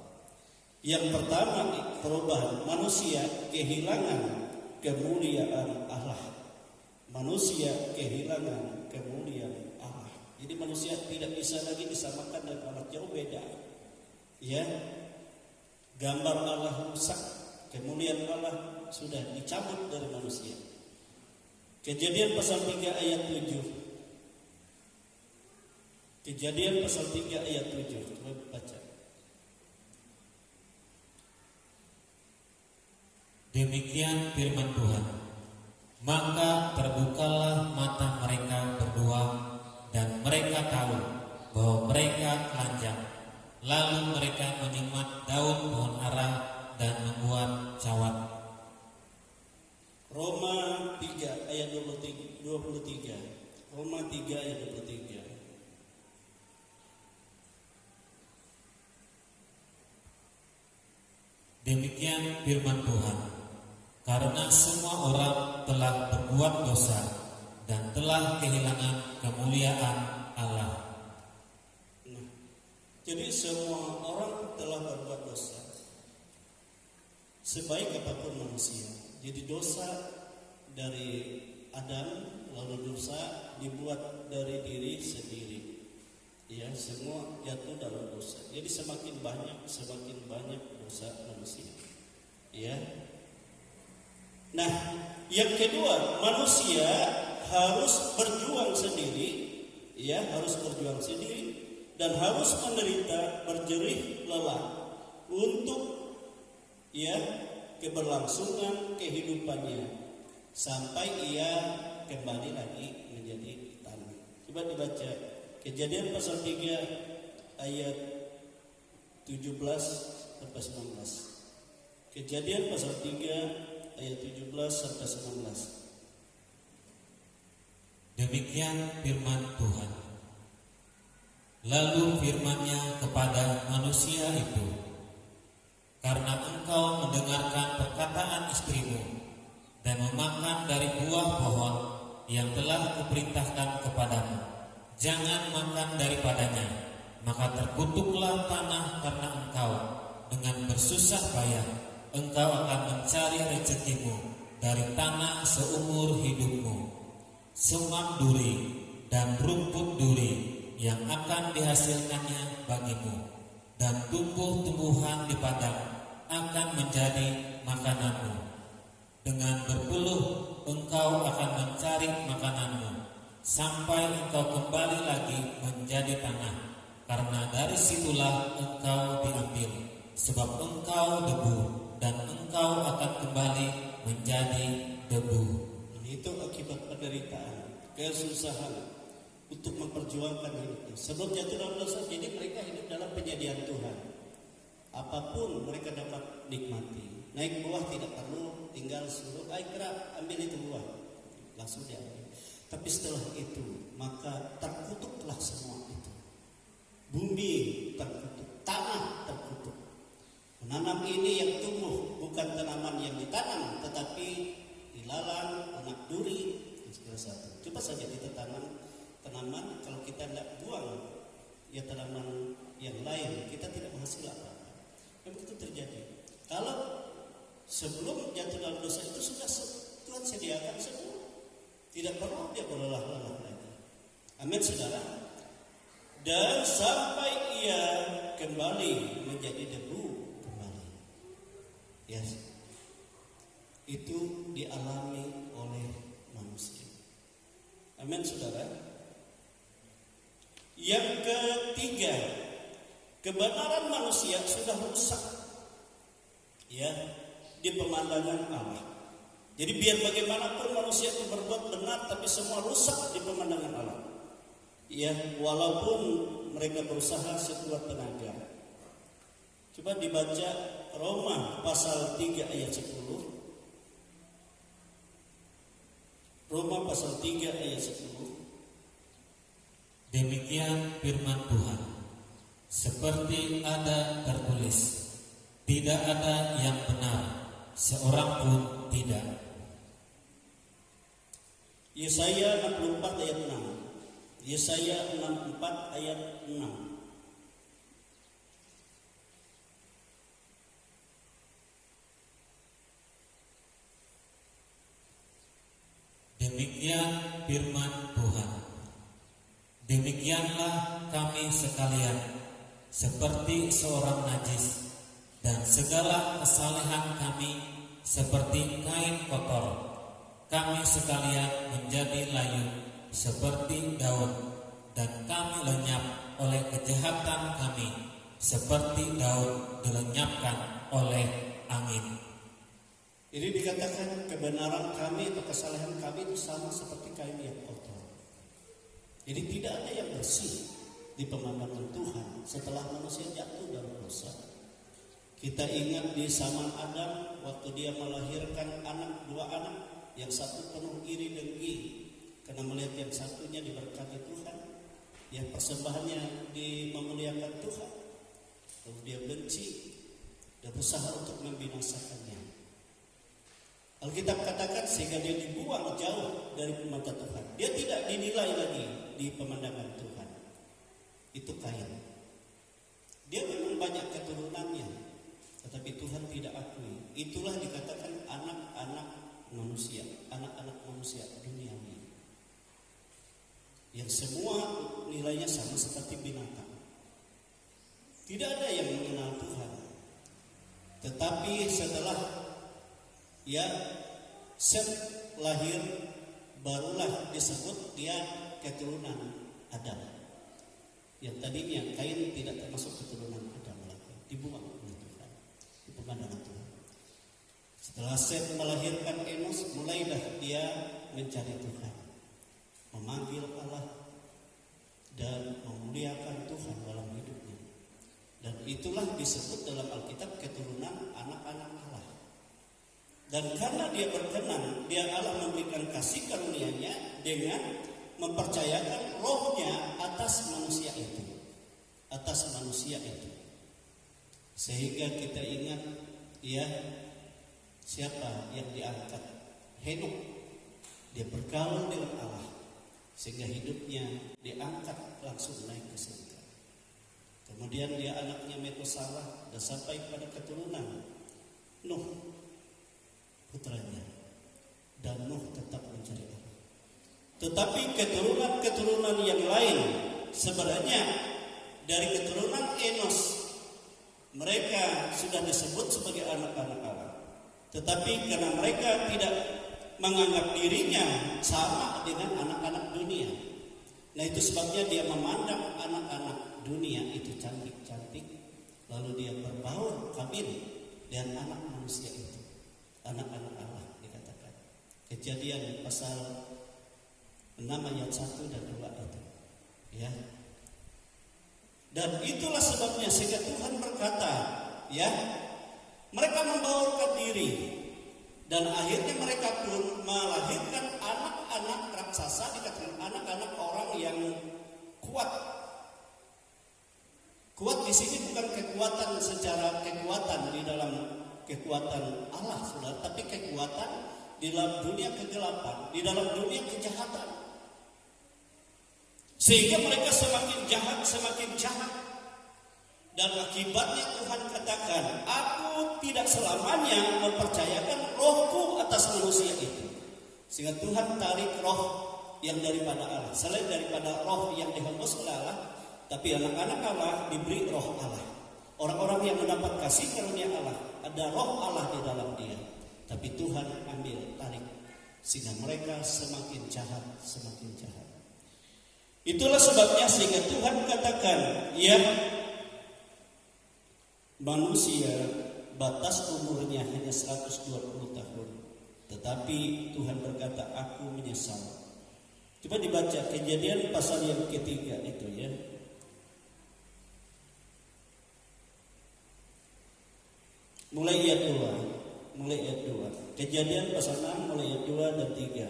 Yang pertama, perubahan manusia kehilangan kemuliaan Allah. Manusia kehilangan kemuliaan Allah. Jadi manusia tidak bisa lagi disamakan dengan Allah, jauh beda. Ya, gambar Allah rusak, kemuliaan Allah sudah dicabut dari manusia. Kejadian pasal 3 ayat 7. Kejadian pasal 3 ayat 7. Coba baca. Demikian firman Tuhan. Maka terbukalah mata mereka berdua, dan mereka tahu bahwa mereka telanjang. Lalu mereka menyimat daun pohon ara dan membuat cawat. Roma 3 ayat 23. Roma 3 ayat 23. Demikian firman Tuhan. Karena semua orang telah berbuat dosa dan telah kehilangan kemuliaan Allah. Nah, jadi semua orang telah berbuat dosa, sebaik apapun manusia. Jadi dosa dari Adam, lalu dosa dibuat dari diri sendiri. Ya, semua jatuh dalam dosa. Jadi semakin banyak dosa manusia. Ya. Nah, yang kedua, manusia harus berjuang sendiri, ya, harus berjuang sendiri dan harus menderita berjerih lelah untuk, ya, keberlangsungan kehidupannya sampai ia kembali lagi menjadi tanah. Coba dibaca Kejadian pasal 3 ayat 17 sampai 19. Kejadian pasal 3 ayat 17 sampai 19. Demikian firman Tuhan. Lalu firman-Nya kepada manusia itu, karena engkau mendengarkan perkataan istrimu dan memakan dari buah pohon yang telah kuperintahkan kepadamu, jangan makan daripadanya, maka terkutuklah tanah karena engkau. Dengan bersusah payah engkau akan mencari rezekimu dari tanah seumur hidupmu. Semak duri dan rumput duri yang akan dihasilkannya bagimu, dan tumbuh-tumbuhan di padang akan menjadi makananmu. Dengan berpeluh engkau akan mencari makananmu sampai engkau kembali lagi menjadi tanah, karena dari situlah engkau diambil, sebab engkau debu dan engkau akan kembali menjadi debu. Itu akibat penderitaan, kesusahan untuk memperjuangkan hidupnya. Sebelum jatuh dalam dosa, jadi mereka hidup dalam penyediaan Tuhan. Apapun mereka dapat nikmati. Naik buah tidak perlu, tinggal suruh, kera ambil itu buah, langsung diambil. Tapi setelah itu, maka terkutuklah semua itu. Bumi terkutuk, tanah terkutuk. Menanam ini yang tumbuh bukan tanaman yang ditanam, tetapi ilalang, anak duri, dan segala satu. Coba saja kita tanam tanaman, kalau kita tidak buang ya tanaman yang lain, kita tidak menghasilkan apa-apa. Yang begitu terjadi. Kalau sebelum jatuh dalam dosa itu sudah Tuhan sediakan semua, tidak perlu dia berlelah-lelah lagi. Amin, saudara. Dan sampai ia kembali menjadi debu kembali. Yes. Itu dialami oleh manusia. Amin, saudara. Yang ketiga, kebenaran manusia sudah rusak. Ya, di pemandangan Allah. Jadi biar bagaimanapun manusia itu berbuat benar, tapi semua rusak di pemandangan Allah. Ya, walaupun mereka berusaha sekuat tenaga. Coba dibaca Roma pasal 3 ayat 10. Roma pasal 3 ayat 10. Demikian firman Tuhan, seperti ada tertulis, tidak ada yang benar, seorang pun tidak. Yesaya 64 ayat 6. Yesaya 64 ayat 6. Demikian firman Tuhan. Demikianlah kami sekalian, seperti seorang najis, dan segala kesalehan kami seperti kain kotor. Kami sekalian menjadi layu seperti daun, dan kami lenyap oleh kejahatan kami, seperti daun dilenyapkan oleh angin. Ini dikatakan kebenaran kami atau kesalahan kami itu sama seperti kain yang kotor. Jadi tidak ada yang bersih di pemandangan Tuhan setelah manusia jatuh dalam dosa. Kita ingat di zaman Adam waktu dia melahirkan dua anak, yang satu penuh iri dengki karena melihat yang satunya diberkati Tuhan, yang persembahannya memuliakan Tuhan, lalu dia benci dan berusaha untuk membinasakannya. Alkitab katakan sehingga dia dibuang jauh dari mata Tuhan. Dia tidak dinilai lagi di pemandangan Tuhan. Itu Kain. Dia memang banyak keturunannya, tetapi Tuhan tidak akui. Itulah dikatakan anak-anak manusia, anak-anak manusia duniawi, yang semua nilainya sama seperti binatang. Tidak ada yang mengenal Tuhan. Tetapi setelah Set lahir, barulah disebut dia keturunan Adam. Yang tadinya Kain tidak termasuk keturunan Adam lagi, dibuang oleh Tuhan di pemandangan Tuhan. Setelah Set melahirkan Enos, mulailah dia mencari Tuhan, memanggil Allah dan memuliakan Tuhan dalam hidupnya. Dan itulah disebut dalam Alkitab keturunan anak-anak Allah. Dan karena dia berkenan, dia Allah memberikan kasih karunia-Nya dengan mempercayakan rohnya atas manusia itu. Sehingga kita ingat siapa yang diangkat? Henok. Dia bergaul dengan Allah sehingga hidupnya diangkat langsung naik ke surga. Kemudian dia anaknya Metusala dan sampai pada keturunan Nuh putranya, dan Nuh tetap mencari Allah. Tetapi keturunan yang lain sebenarnya dari keturunan Enos, mereka sudah disebut sebagai anak-anak Allah. Tetapi karena mereka tidak menganggap dirinya sama dengan anak-anak dunia, nah itu sebabnya dia memandang anak-anak dunia itu cantik-cantik, lalu dia berbaur kawin dengan anak manusia itu, anak-anak Allah dikatakan. Kejadian pasal 6 ayat 1 dan 2 itu. Ya. Dan itulah sebabnya sehingga Tuhan berkata, mereka membaurkan diri dan akhirnya mereka pun melahirkan anak-anak raksasa, dikatakan anak-anak orang yang kuat. Kuat di sini bukan kekuatan secara kekuatan di dalam kekuatan Allah, saudara, tapi kekuatan di dalam dunia kegelapan, di dalam dunia kejahatan. Sehingga mereka semakin jahat. Dan akibatnya Tuhan katakan, aku tidak selamanya mempercayakan rohku atas manusia itu. Sehingga Tuhan tarik roh yang daripada Allah. Selain daripada roh yang dihembus oleh Allah, tapi anak-anak Allah diberi roh Allah. Orang-orang yang mendapat kasih karunia Allah, ada roh Allah di dalam dia. Tapi Tuhan ambil, tarik, sehingga mereka semakin jahat. Itulah sebabnya sehingga Tuhan katakan, manusia batas umurnya hanya 120 tahun. Tetapi Tuhan berkata, aku menyesal. Coba dibaca Kejadian pasal yang ketiga itu ya. Mulai ayat 2. Kejadian pasal 6 mulai ayat 2 dan 3.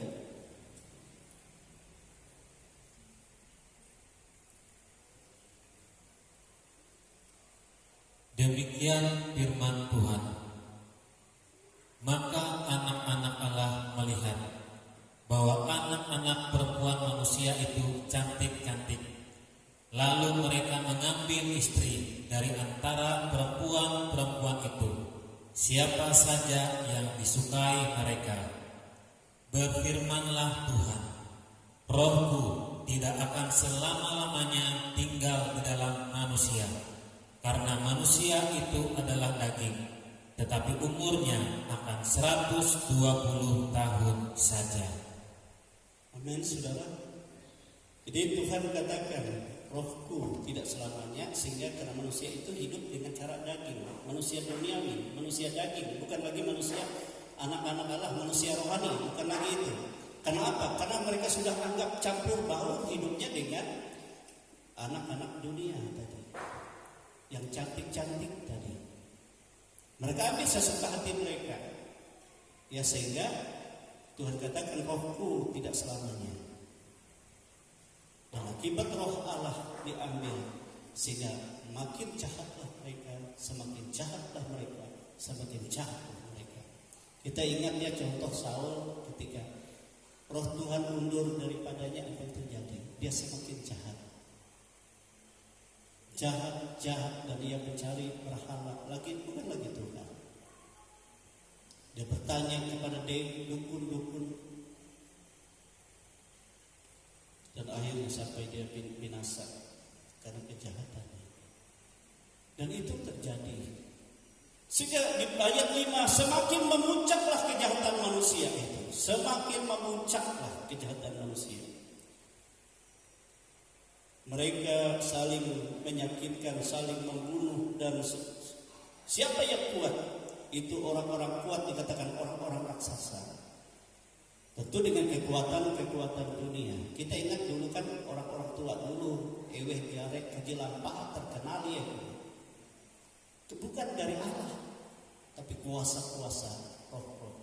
Demikian firman Tuhan. Maka anak-anak Allah melihat bahwa anak-anak perempuan manusia itu cantik-cantik. Lalu mereka mengambil istri dari antara perempuan-perempuan itu, siapa saja yang disukai mereka. Berfirmanlah Tuhan, Rohku tidak akan selama-lamanya tinggal di dalam manusia, karena manusia itu adalah daging, tetapi umurnya akan 120 tahun saja. Amin, saudara. Jadi Tuhan katakan, Rohku tidak selamanya, sehingga karena manusia itu hidup dengan cara daging, manusia duniawi, manusia daging, bukan lagi manusia anak-anak Allah, manusia rohani, bukan lagi itu. Karena apa? Karena mereka sudah anggap campur baur hidupnya dengan anak-anak dunia tadi, yang cantik-cantik tadi. Mereka ambil sesuka hati mereka, ya, sehingga Tuhan katakan, Rohku tidak selamanya. Dan akibat Roh Allah diambil, sehingga makin jahatlah mereka, semakin jahatlah mereka, semakin jahatlah mereka. Kita ingat ya contoh Saul, ketika Roh Tuhan undur daripadanya, apa yang terjadi? Dia semakin jahat, dan dia mencari berhala lagi, bukan lagi Tuhan. Dia bertanya kepada dukun-dukun, dan akhirnya sampai dia binasa karena kejahatannya. Dan itu terjadi. Sehingga di ayat 5, semakin memuncaklah kejahatan manusia itu. Semakin memuncaklah kejahatan manusia. Mereka saling menyakitkan, saling membunuh, dan siapa yang kuat? Itu orang-orang kuat dikatakan orang-orang raksasa. Tentu dengan kekuatan dunia. Kita ingat dulu kan orang-orang tua dulu, eweh jarek kejilampah terkenal ya. Itu bukan dari Allah, tapi kuasa-kuasa roh-roh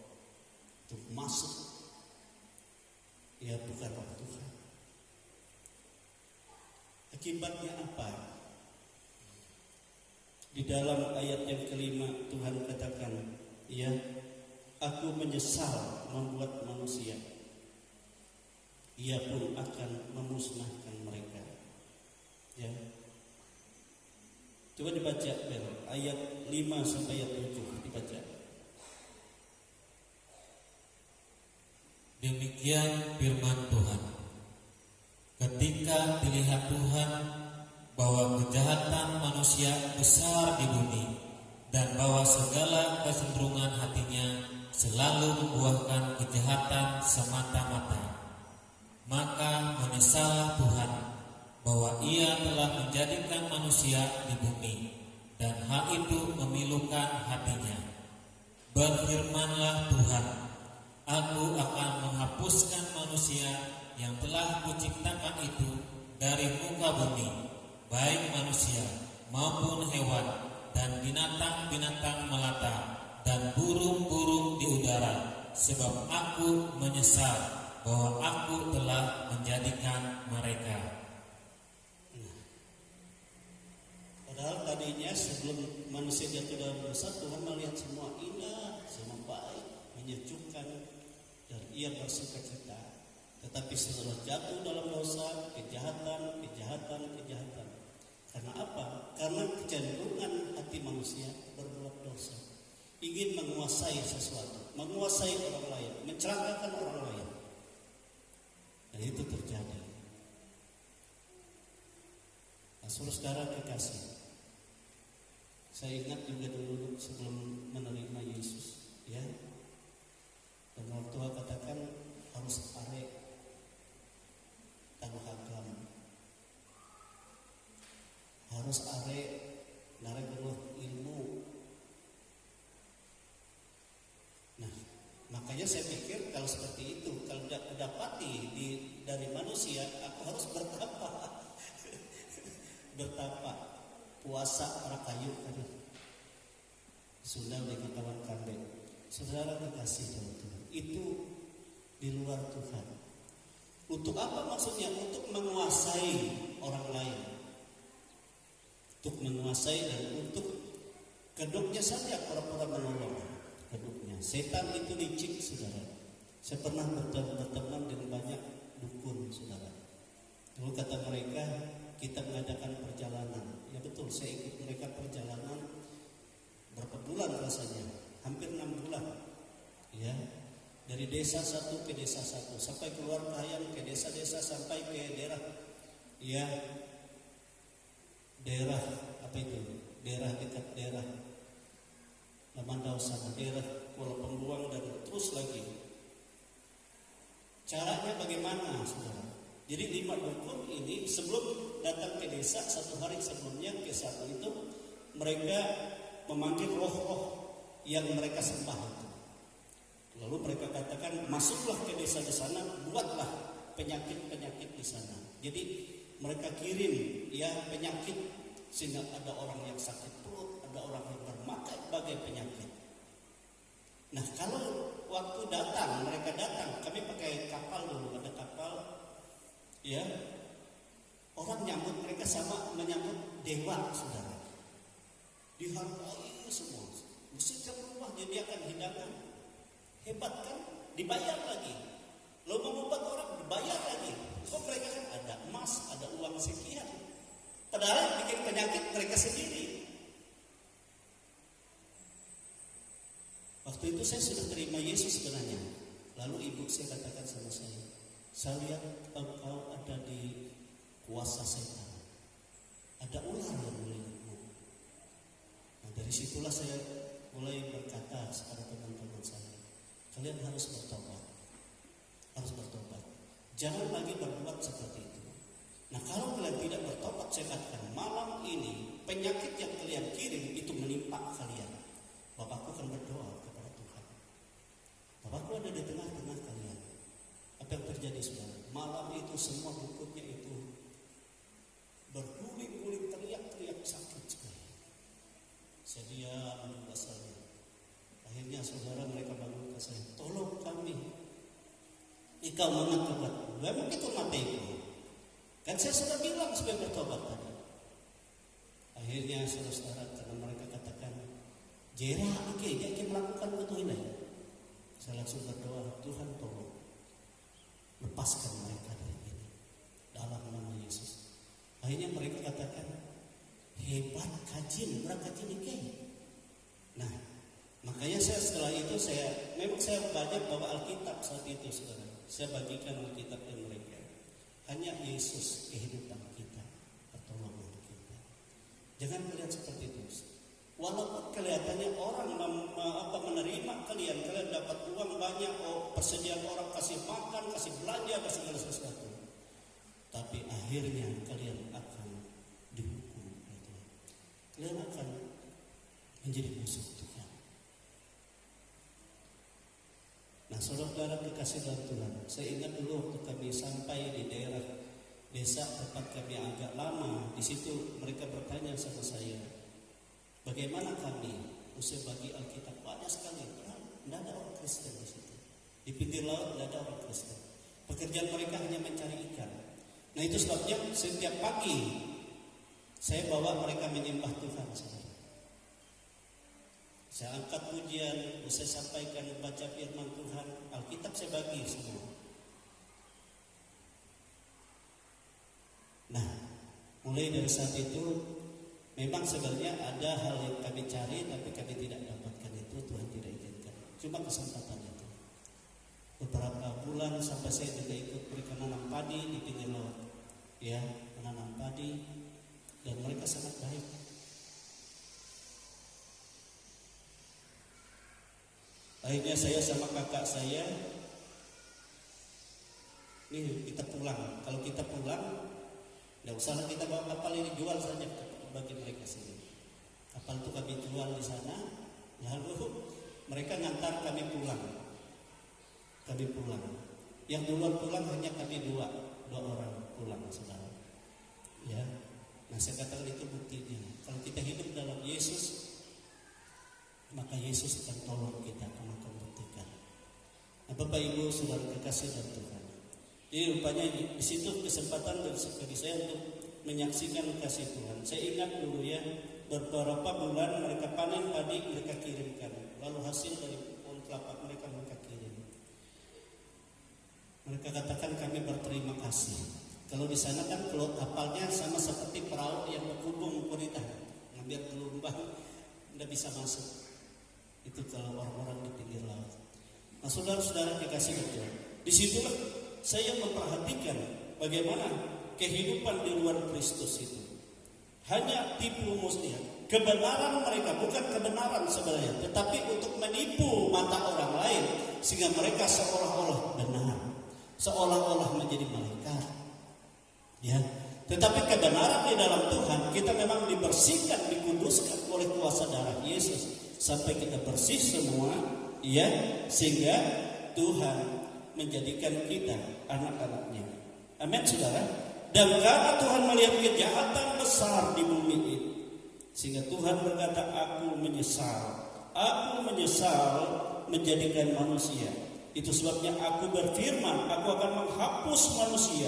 itu masuk. Ya, bukan roh Tuhan. Akibatnya apa? Di dalam ayat yang kelima Tuhan katakan, ya, aku menyesal membuat manusia, ia pun akan memusnahkan mereka. Ya. Coba dibaca ayat 5 sampai ayat 7 dibaca. Demikian firman Tuhan. Ketika dilihat Tuhan bahwa kejahatan manusia besar di bumi, dan bahwa segala kecenderungan hatinya selalu membuahkan kejahatan semata-mata, maka menyesallah Tuhan bahwa Ia telah menjadikan manusia di bumi, dan hal itu memilukan hatinya. Berfirmanlah Tuhan, aku akan menghapuskan manusia yang telah kuciptakan itu dari muka bumi, baik manusia maupun hewan, dan binatang-binatang melata, dan burung-burung di udara, sebab aku menyesal bahwa aku telah menjadikan mereka. Padahal tadinya sebelum manusia jatuh dalam dosa, Tuhan melihat semua indah, semua baik, menyejukkan, dan Ia bersuka cita. Tetapi setelah jatuh dalam dosa, kejahatan. Karena apa? Karena kecenderungan hati manusia berbuat dosa, ingin menguasai sesuatu, menguasai orang lain, mencelakakan orang lain. Dan itu terjadi. Nah, saudara kekasih, saya ingat juga dulu sebelum menerima Yesus, ya. Dan orang tua katakan harus arek tanah agam, harus arek narek ilmu, Makanya saya pikir kalau seperti itu, kalau tidak dapati dari manusia, aku harus bertapa. Bertapa, puasa para kayu tadi. Sudah dengan kawan kambing. Saudara dikasih Tuhan, itu di luar Tuhan. Untuk apa maksudnya? Untuk menguasai orang lain. Untuk menguasai dan untuk kedoknya saja pura-pura menolong. Kedoknya. Setan itu licik, saudara. Saya pernah berteman dengan banyak dukun, saudara. Lalu kata mereka, kita mengadakan perjalanan. Ya betul, saya ikut mereka perjalanan berapa bulan rasanya? Hampir 6 bulan. Ya, dari desa satu ke desa satu, sampai keluar Kahayan ke desa-desa, sampai ke daerah, ya, daerah apa itu? Daerah dekat daerah Lamandau sana, daerah Kuala Pembuang dan terus lagi. Caranya bagaimana, saudara? Jadi 5 dukun ini sebelum datang ke desa, 1 hari sebelumnya ke satu itu, mereka memanggil roh-roh yang mereka sembah itu. Lalu mereka katakan, masuklah ke desa di sana, buatlah penyakit-penyakit di sana. Jadi mereka kirim ya penyakit, sehingga ada orang yang sakit perut, ada orang yang berbagai penyakit. Nah, kalau waktu datang, mereka datang, kami pakai kapal dulu, ada kapal, ya, orang nyambut mereka sama menyambut dewa, saudara. Dihargai semua, setiap rumah menyediakan hidangan. Hebat kan? Dibayar lagi. Lalu mengobat orang, dibayar lagi. Kok mereka kan ada emas, ada uang sekian. Padahal yang bikin penyakit mereka sendiri. Waktu itu saya sudah terima Yesus sebenarnya. Lalu ibu saya katakan sama saya lihat engkau ada di kuasa setan. Ada ular yang melingkup. Nah, dari situlah saya mulai berkata kepada teman-teman saya, kalian harus bertobat. Harus bertobat. Jangan lagi berbuat seperti itu. Nah, kalau kalian tidak bertobat, saya katakan malam ini penyakit yang kalian kirim itu menimpa kalian. Bapakku akan berdoa kepada Tuhan. Bapakku ada di tengah-tengah kalian. Apa yang terjadi, saudara? Malam itu semua dukunnya itu berguling-guling, teriak-teriak, sakit sekali. Saya diam menunggu saya. Akhirnya saudara mereka bangun ke saya, tolong kami. Engkau mengakukan, memang itu matiku. Kan saya sudah bilang supaya bertobat tadi. Akhirnya saudara, karena mereka katakan, Jera, dia melakukan betul ini. Saya langsung berdoa, Tuhan tolong lepaskan mereka dari ini dalam nama Yesus. Akhirnya mereka katakan, hebat kajin, mereka kajin ini. Nah, makanya saya setelah itu memang saya banyak bawa Alkitab saat itu, saudara. Saya bagikan Alkitab ke mereka. Hanya Yesus kehidupan kita, pertolongan kita. Jangan melihat seperti itu. Walaupun kelihatannya orang menerima kalian dapat uang banyak, persediaan orang kasih makan, kasih belanja, kasih segala sesuatu. Tapi akhirnya kalian akan dihukum. Kalian akan menjadi musuh Tuhan. Nah, saudara kekasih dalam Tuhan, saya ingat dulu waktu kami sampai di daerah desa tempat kami agak lama, di situ mereka bertanya sama saya, bagaimana kami usai bagi Alkitab banyak sekali, tidak ada orang Kristen di situ. Di pinggir laut tidak ada orang Kristen. Pekerjaan mereka hanya mencari ikan. Nah, itu sebabnya setiap pagi saya bawa mereka menyembah Tuhan, saudara. Saya angkat pujian, saya sampaikan baca firman Tuhan, Alkitab saya bagi semua. Nah, mulai dari saat itu memang sebenarnya ada hal yang kami cari tapi kami tidak dapatkan, itu Tuhan tidak izinkan. Cuma kesempatan itu. Beberapa bulan sampai saya juga ikut mereka menanam padi di pinggir laut. Ya, menanam padi dan mereka sangat baik. Akhirnya saya sama kakak saya, nih kita pulang. Kalau kita pulang, tidak usahlah kita bawa kapal ini, jual saja bagi mereka sendiri. Kapal itu kami jual di sana, lalu mereka ngantar kami pulang. kami pulang. Yang duluan pulang hanya kami dua orang pulang, saudara. Ya, nah saya katakan itu buktinya. Kalau kita hidup dalam Yesus, maka Yesus akan tolong kita, akan buktikan. Nah, Bapak Ibu saudara kekasih dalam Tuhan. Jadi rupanya di situ kesempatan bagi saya untuk menyaksikan kasih Tuhan. Saya ingat dulu ya, beberapa bulan mereka panen padi, mereka kirimkan. Lalu hasil dari pohon kelapa mereka kirim. Mereka katakan kami berterima kasih. Kalau di sana kan kalau kapalnya sama seperti perahu yang berhubung wanita, ngambil gelombang, tidak bisa masuk. Itu kalau orang-orang di pinggir laut. Nah, saudara-saudara dikasih betul. Disitulah saya memperhatikan bagaimana kehidupan di luar Kristus itu hanya tipu muslihat. Kebenaran mereka bukan kebenaran sebenarnya, tetapi untuk menipu mata orang lain sehingga mereka seolah-olah benar, seolah-olah menjadi malaikat. Ya, tetapi kebenaran di dalam Tuhan kita memang dibersihkan, dikuduskan oleh kuasa darah Yesus sampai kita bersih semua, ya, sehingga Tuhan menjadikan kita anak-anaknya. Amin, saudara. Dan karena Tuhan melihat kejahatan besar di bumi ini, sehingga Tuhan berkata, aku menyesal menjadikan manusia. Itu sebabnya aku berfirman, aku akan menghapus manusia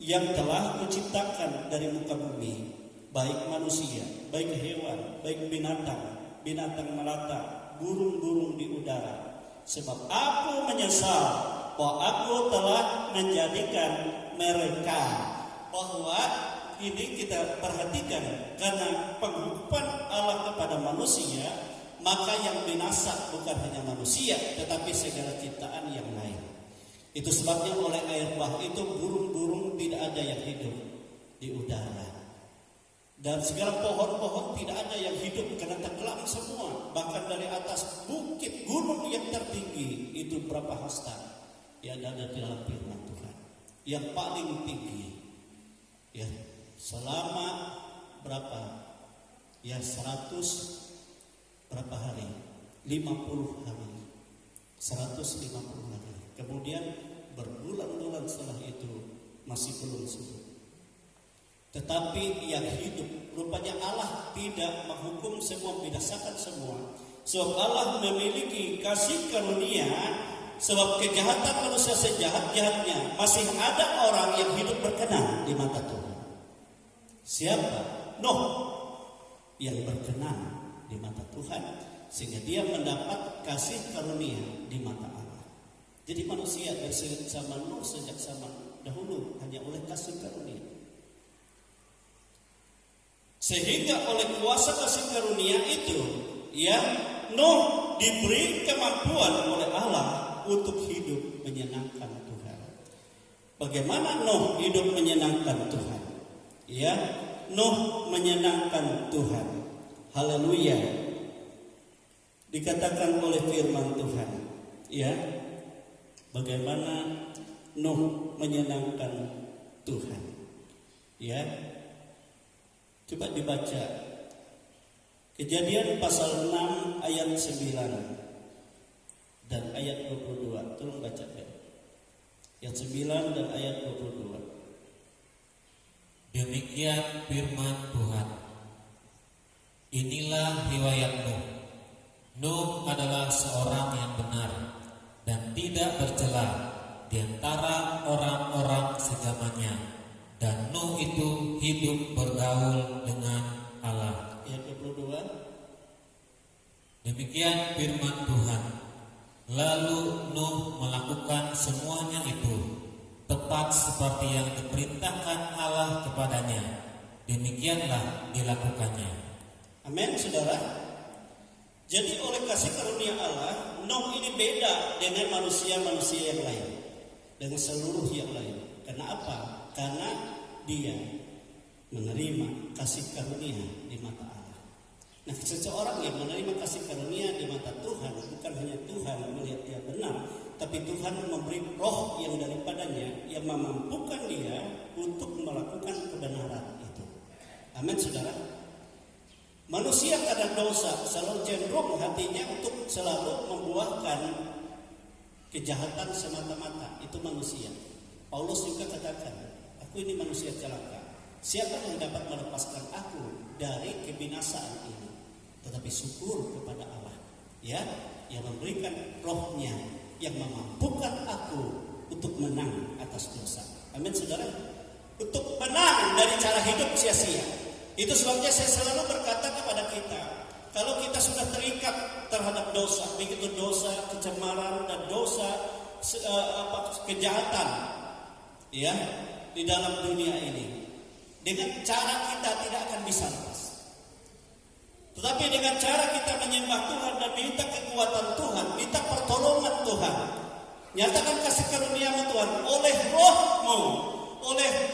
yang telah kuciptakan dari muka bumi, baik manusia, baik hewan, baik binatang melata, burung-burung di udara. Sebab aku menyesal bahwa aku telah menjadikan mereka. Bahwa ini kita perhatikan, karena penghukuman Allah kepada manusia, maka yang binasa bukan hanya manusia, tetapi segala ciptaan yang lain. Itu sebabnya oleh air bah itu burung-burung tidak ada yang hidup di udara. Dan segala pohon-pohon tidak ada yang hidup karena tenggelam semua. Bahkan dari atas bukit gunung yang tertinggi itu berapa hasta yang ada di dalam firman Tuhan. Yang paling tinggi, ya, selama berapa? Ya 100 berapa hari? 50 hari. 150 hari. Kemudian berbulan-bulan setelah itu masih belum surut. Tetapi yang hidup, rupanya Allah tidak menghukum semua, membinasakan semua. Sebab Allah memiliki kasih karunia. Sebab kejahatan manusia sejahat-jahatnya, masih ada orang yang hidup berkenan di mata Tuhan. Siapa? Nuh, yang berkenan di mata Tuhan, sehingga dia mendapat kasih karunia di mata Allah. Jadi manusia dari zaman Nuh, sejak zaman dahulu hanya oleh kasih karunia. Sehingga oleh kuasa kasih karunia itu, ya, Nuh diberi kemampuan oleh Allah untuk hidup menyenangkan Tuhan. Bagaimana Nuh hidup menyenangkan Tuhan? Ya, Nuh menyenangkan Tuhan. Haleluya. Dikatakan oleh firman Tuhan, ya, bagaimana Nuh menyenangkan Tuhan. Ya, coba dibaca Kejadian pasal 6 ayat 9 dan ayat 22. Tolong baca ya. Ayat 9 dan ayat 22. Demikian firman Tuhan. Inilah riwayat Nuh. Nuh adalah seorang yang benar dan tidak bercela di antara orang-orang sezamannya. Dan Nuh itu hidup bergaul dengan Allah. Ayat 22. Demikian firman Tuhan. Lalu Nuh melakukan semuanya itu tepat seperti yang diperintahkan Allah kepadanya. Demikianlah dilakukannya. Amin, saudara. Jadi oleh kasih karunia Allah, Nuh ini beda dengan manusia-manusia yang lain, dengan seluruh yang lain. Kenapa? Karena dia menerima kasih karunia di mata Allah. Nah, seseorang yang menerima kasih karunia di mata Tuhan, bukan hanya Tuhan melihat dia benar, tapi Tuhan memberi roh yang daripadanya yang memampukan dia untuk melakukan kebenaran itu. Amin, saudara. Manusia karena dosa selalu cenderung hatinya untuk selalu membuahkan kejahatan semata-mata itu manusia. Paulus juga katakan, aku ini manusia celaka. Siapa yang dapat melepaskan aku dari kebinasaan ini? Tetapi syukur kepada Allah, ya, yang memberikan rohnya, yang memampukan aku untuk menang atas dosa. Amin, saudara. Untuk menang dari cara hidup sia-sia. Itu sebabnya saya selalu berkata kepada kita, kalau kita sudah terikat terhadap dosa, begitu dosa, kecemaran dan dosa, kejahatan, ya, di dalam dunia ini, dengan cara kita tidak akan bisa lepas. Tetapi dengan cara kita menyembah Tuhan dan minta kekuatan Tuhan, minta pertolongan Tuhan, nyatakan kasih karunia-Mu Tuhan, oleh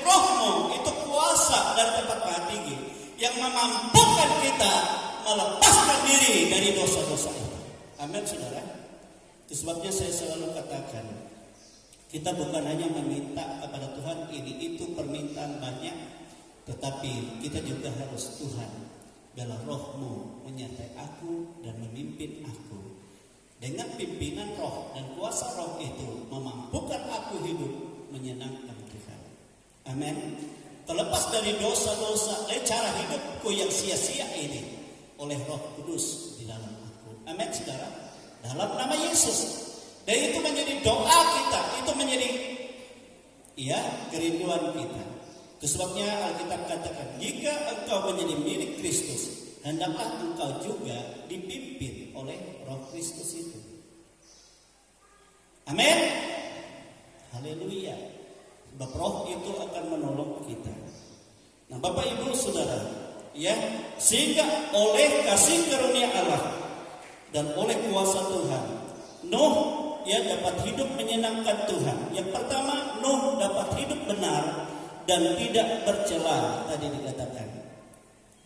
rohmu itu kuasa dari tempat Maha Tinggi yang memampukan kita melepaskan diri dari dosa-dosa itu. Amin, saudara. Itu sebabnya saya selalu katakan, kita bukan hanya meminta kepada Tuhan ini itu permintaan banyak, tetapi kita juga harus, Tuhan, biarlah rohmu menyertai aku dan memimpin aku. Dengan pimpinan roh dan kuasa roh itu memampukan aku hidup menyenangkan Tuhan. Amin. Terlepas dari dosa-dosa, dari cara hidupku yang sia-sia ini, oleh Roh Kudus di dalam aku. Amin, saudara. Dalam nama Yesus. Dan itu menjadi doa kita, itu menjadi kerinduan kita. Itu sebabnya Alkitab katakan, jika engkau menjadi milik Kristus, hendaklah engkau juga dipimpin oleh Roh Kristus itu. Amin. Haleluya. Sebab Roh itu akan menolong kita. Nah, Bapak Ibu Saudara, sehingga oleh kasih karunia Allah dan oleh kuasa Tuhan, Nuh dapat hidup menyenangkan Tuhan. Yang pertama, Nuh dapat hidup benar dan tidak bercela, tadi dikatakan.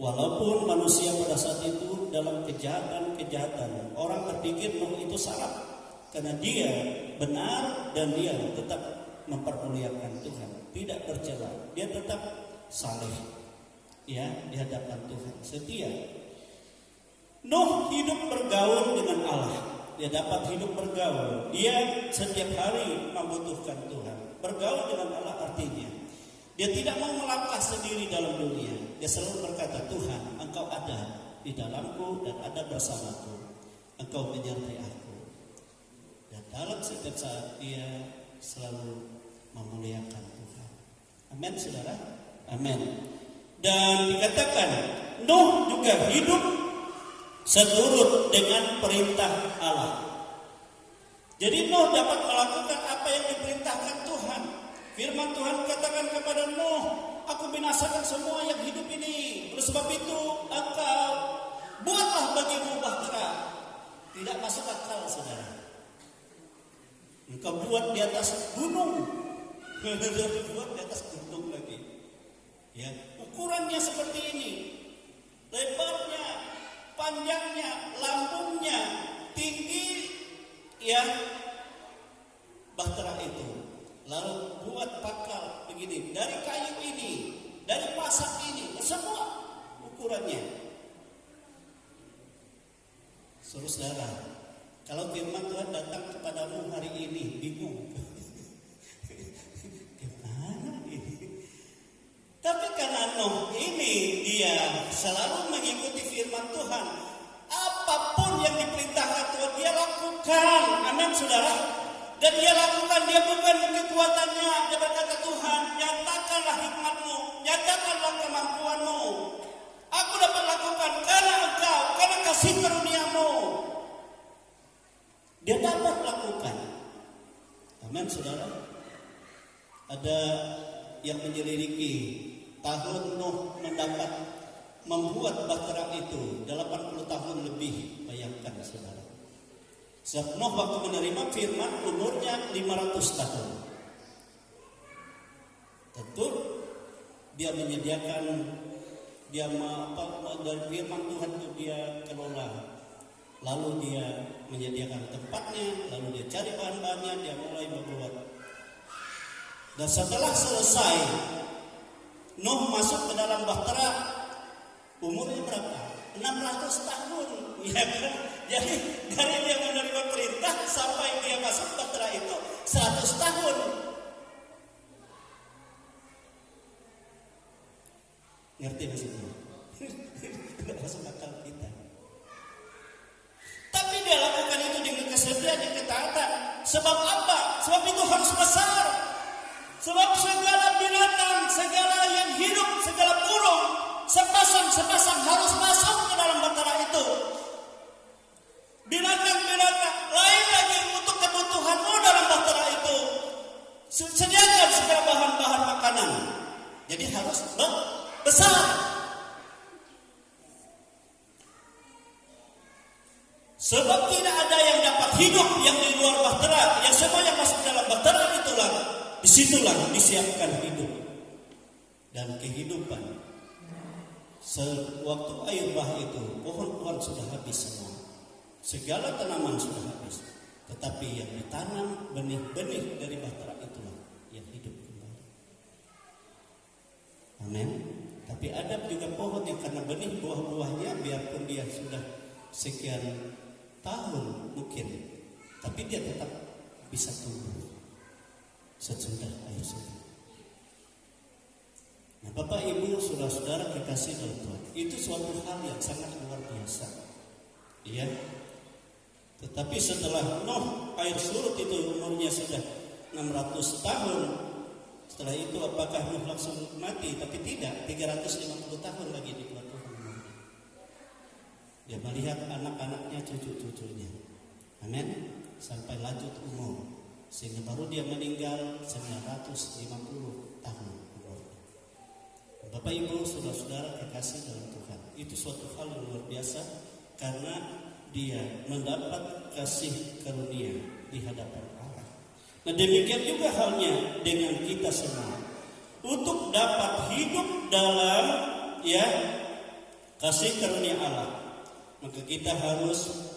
Walaupun manusia pada saat itu dalam kejahatan, orang berpikir Nuh itu salah karena dia benar dan dia tetap mempermuliakan Tuhan, tidak bercela, dia tetap saleh, di hadapan Tuhan, setia. Nuh hidup bergaul dengan Allah, dia dapat hidup bergaul, dia setiap hari membutuhkan Tuhan. Bergaul dengan Allah artinya dia tidak mau melangkah sendiri dalam dunia. Dia selalu berkata, Tuhan, Engkau ada di dalamku dan ada bersamaku. Engkau menyertai aku. Dan dalam setiap saat dia selalu memuliakan Tuhan. Amin, saudara. Amin. Dan dikatakan Nuh juga hidup seturut dengan perintah Allah. Jadi Nuh dapat melakukan apa yang diperintahkan Tuhan. Firman Tuhan katakan kepada Nuh, aku binasakan semua yang hidup ini. Oleh sebab itu engkau buatlah bagimu bahtera. Tidak masuk akal, saudara. Engkau buat di atas gunung. Buat di atas gunung lagi. Ukurannya seperti ini. Lebarnya, panjangnya, lambungnya, tinggi, bahtera itu. Lalu buat pakal begini, dari kayu ini, dari pasak ini, semua ukurannya. Saudara, kalau firman Tuhan datang kepadamu hari ini, bingung. Gimana ini? Tapi karena Nuh ini dia selalu mengikuti firman Tuhan, apapun yang diperintahkan Tuhan dia lakukan. Amin, saudara. Dan dia lakukan, dia bukan kekuatannya. Dia berkata, Tuhan, nyatakanlah hikmat-Mu, nyatakanlah kemampuan-Mu. Aku dapat lakukan karena Engkau, karena kasih karunia-Mu. Dia dapat lakukan. Amin, saudara. Ada yang menyelidiki tahun Nuh membuat bahtera itu 80 tahun lebih. Bayangkan, saudara. Sebab Nuh waktu menerima firman umurnya 500 tahun. Tentu dia menyediakan, dari firman Tuhan itu dia kelola. Lalu dia menyediakan tempatnya, lalu dia cari bahan-bahannya, dia mulai membuat. Dan setelah selesai, Nuh masuk ke dalam bahtera, umurnya berapa? 600 tahun, ya kan? Jadi dari dia menerima perintah sampai dia masuk bahtera itu 100 tahun. Ngerti maksudnya? Tidak masuk akal kita. Tapi dia lakukan itu dengan kesediaan dan ketaatan. Sebab apa? Sebab itu harus besar. Sebab segala binatang, segala yang hidup, segala burung, sepasang harus masuk ke dalam bahtera itu. Binatang-binatang lain lagi untuk kebutuhanmu dalam bahtera itu. Sediakan segala bahan-bahan makanan. Jadi harus besar. Sebab tidak ada yang dapat hidup yang di luar bahtera. Yang semua yang masuk dalam bahtera itulah, disitulah disiapkan hidup dan kehidupan. Sewaktu air bah itu, pohon-pohon sudah habis semua. Segala tanaman sudah habis. Tetapi yang ditanam benih-benih dari bahtera itulah yang hidup kembali. Amin. Tapi ada juga pohon yang karena benih buah-buahnya biarpun dia sudah sekian tahun mungkin, tapi dia tetap bisa tumbuh sesudah air surga. Nah, Bapak Ibu, saudara-saudara kekasih dalam Tuhan, itu suatu hal yang sangat luar biasa. Iya. Tetapi setelah Nuh air surut itu umurnya sudah 600 tahun. Setelah itu apakah Nuh langsung mati? Tapi tidak, 350 tahun lagi di Tuhan mati. Dia melihat anak-anaknya, cucu-cucunya. Amin. Sampai lanjut umur. Sehingga baru dia meninggal 950 tahun umurnya. Bapak Ibu, saudara-saudara kekasih dalam Tuhan, itu suatu hal yang luar biasa karena dia mendapat kasih karunia di hadapan Allah. Nah, demikian juga halnya dengan kita semua. Untuk dapat hidup dalam kasih karunia Allah, maka kita harus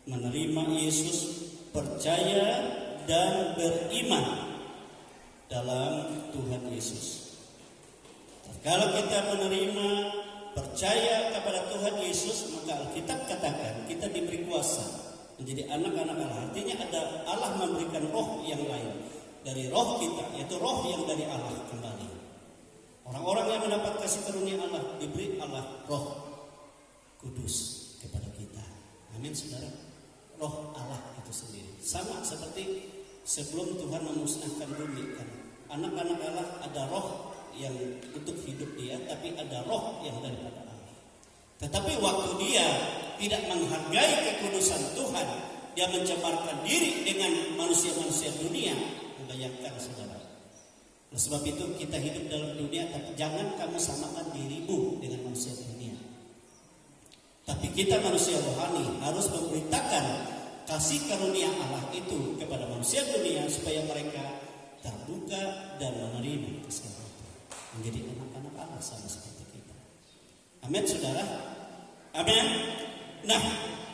menerima Yesus, percaya dan beriman dalam Tuhan Yesus. Kalau kita menerima, percaya kepada Tuhan Yesus, maka Alkitab katakan kita diberi kuasa menjadi anak-anak Allah. Artinya ada Allah memberikan roh yang lain dari roh kita, yaitu roh yang dari Allah kembali. Orang-orang yang mendapat kasih karunia Allah diberi Allah roh kudus kepada kita. Amin, saudara. Roh Allah itu sendiri sama seperti sebelum Tuhan memusnahkan bumi kan. Anak-anak Allah ada roh yang untuk hidup dia, tapi ada roh yang daripada Allah. Tetapi waktu dia tidak menghargai kekudusan Tuhan, dia mencemarkan diri dengan manusia-manusia dunia. Membayangkan saudara. Oleh sebab itu kita hidup dalam dunia, tapi jangan kamu samakan dirimu dengan manusia dunia. Tapi kita manusia rohani harus memberitakan kasih karunia Allah itu kepada manusia dunia supaya mereka terbuka dan menerima keselamatan, menjadi anak-anak Allah sama seperti kita. Amin, saudara. Amin. Nah,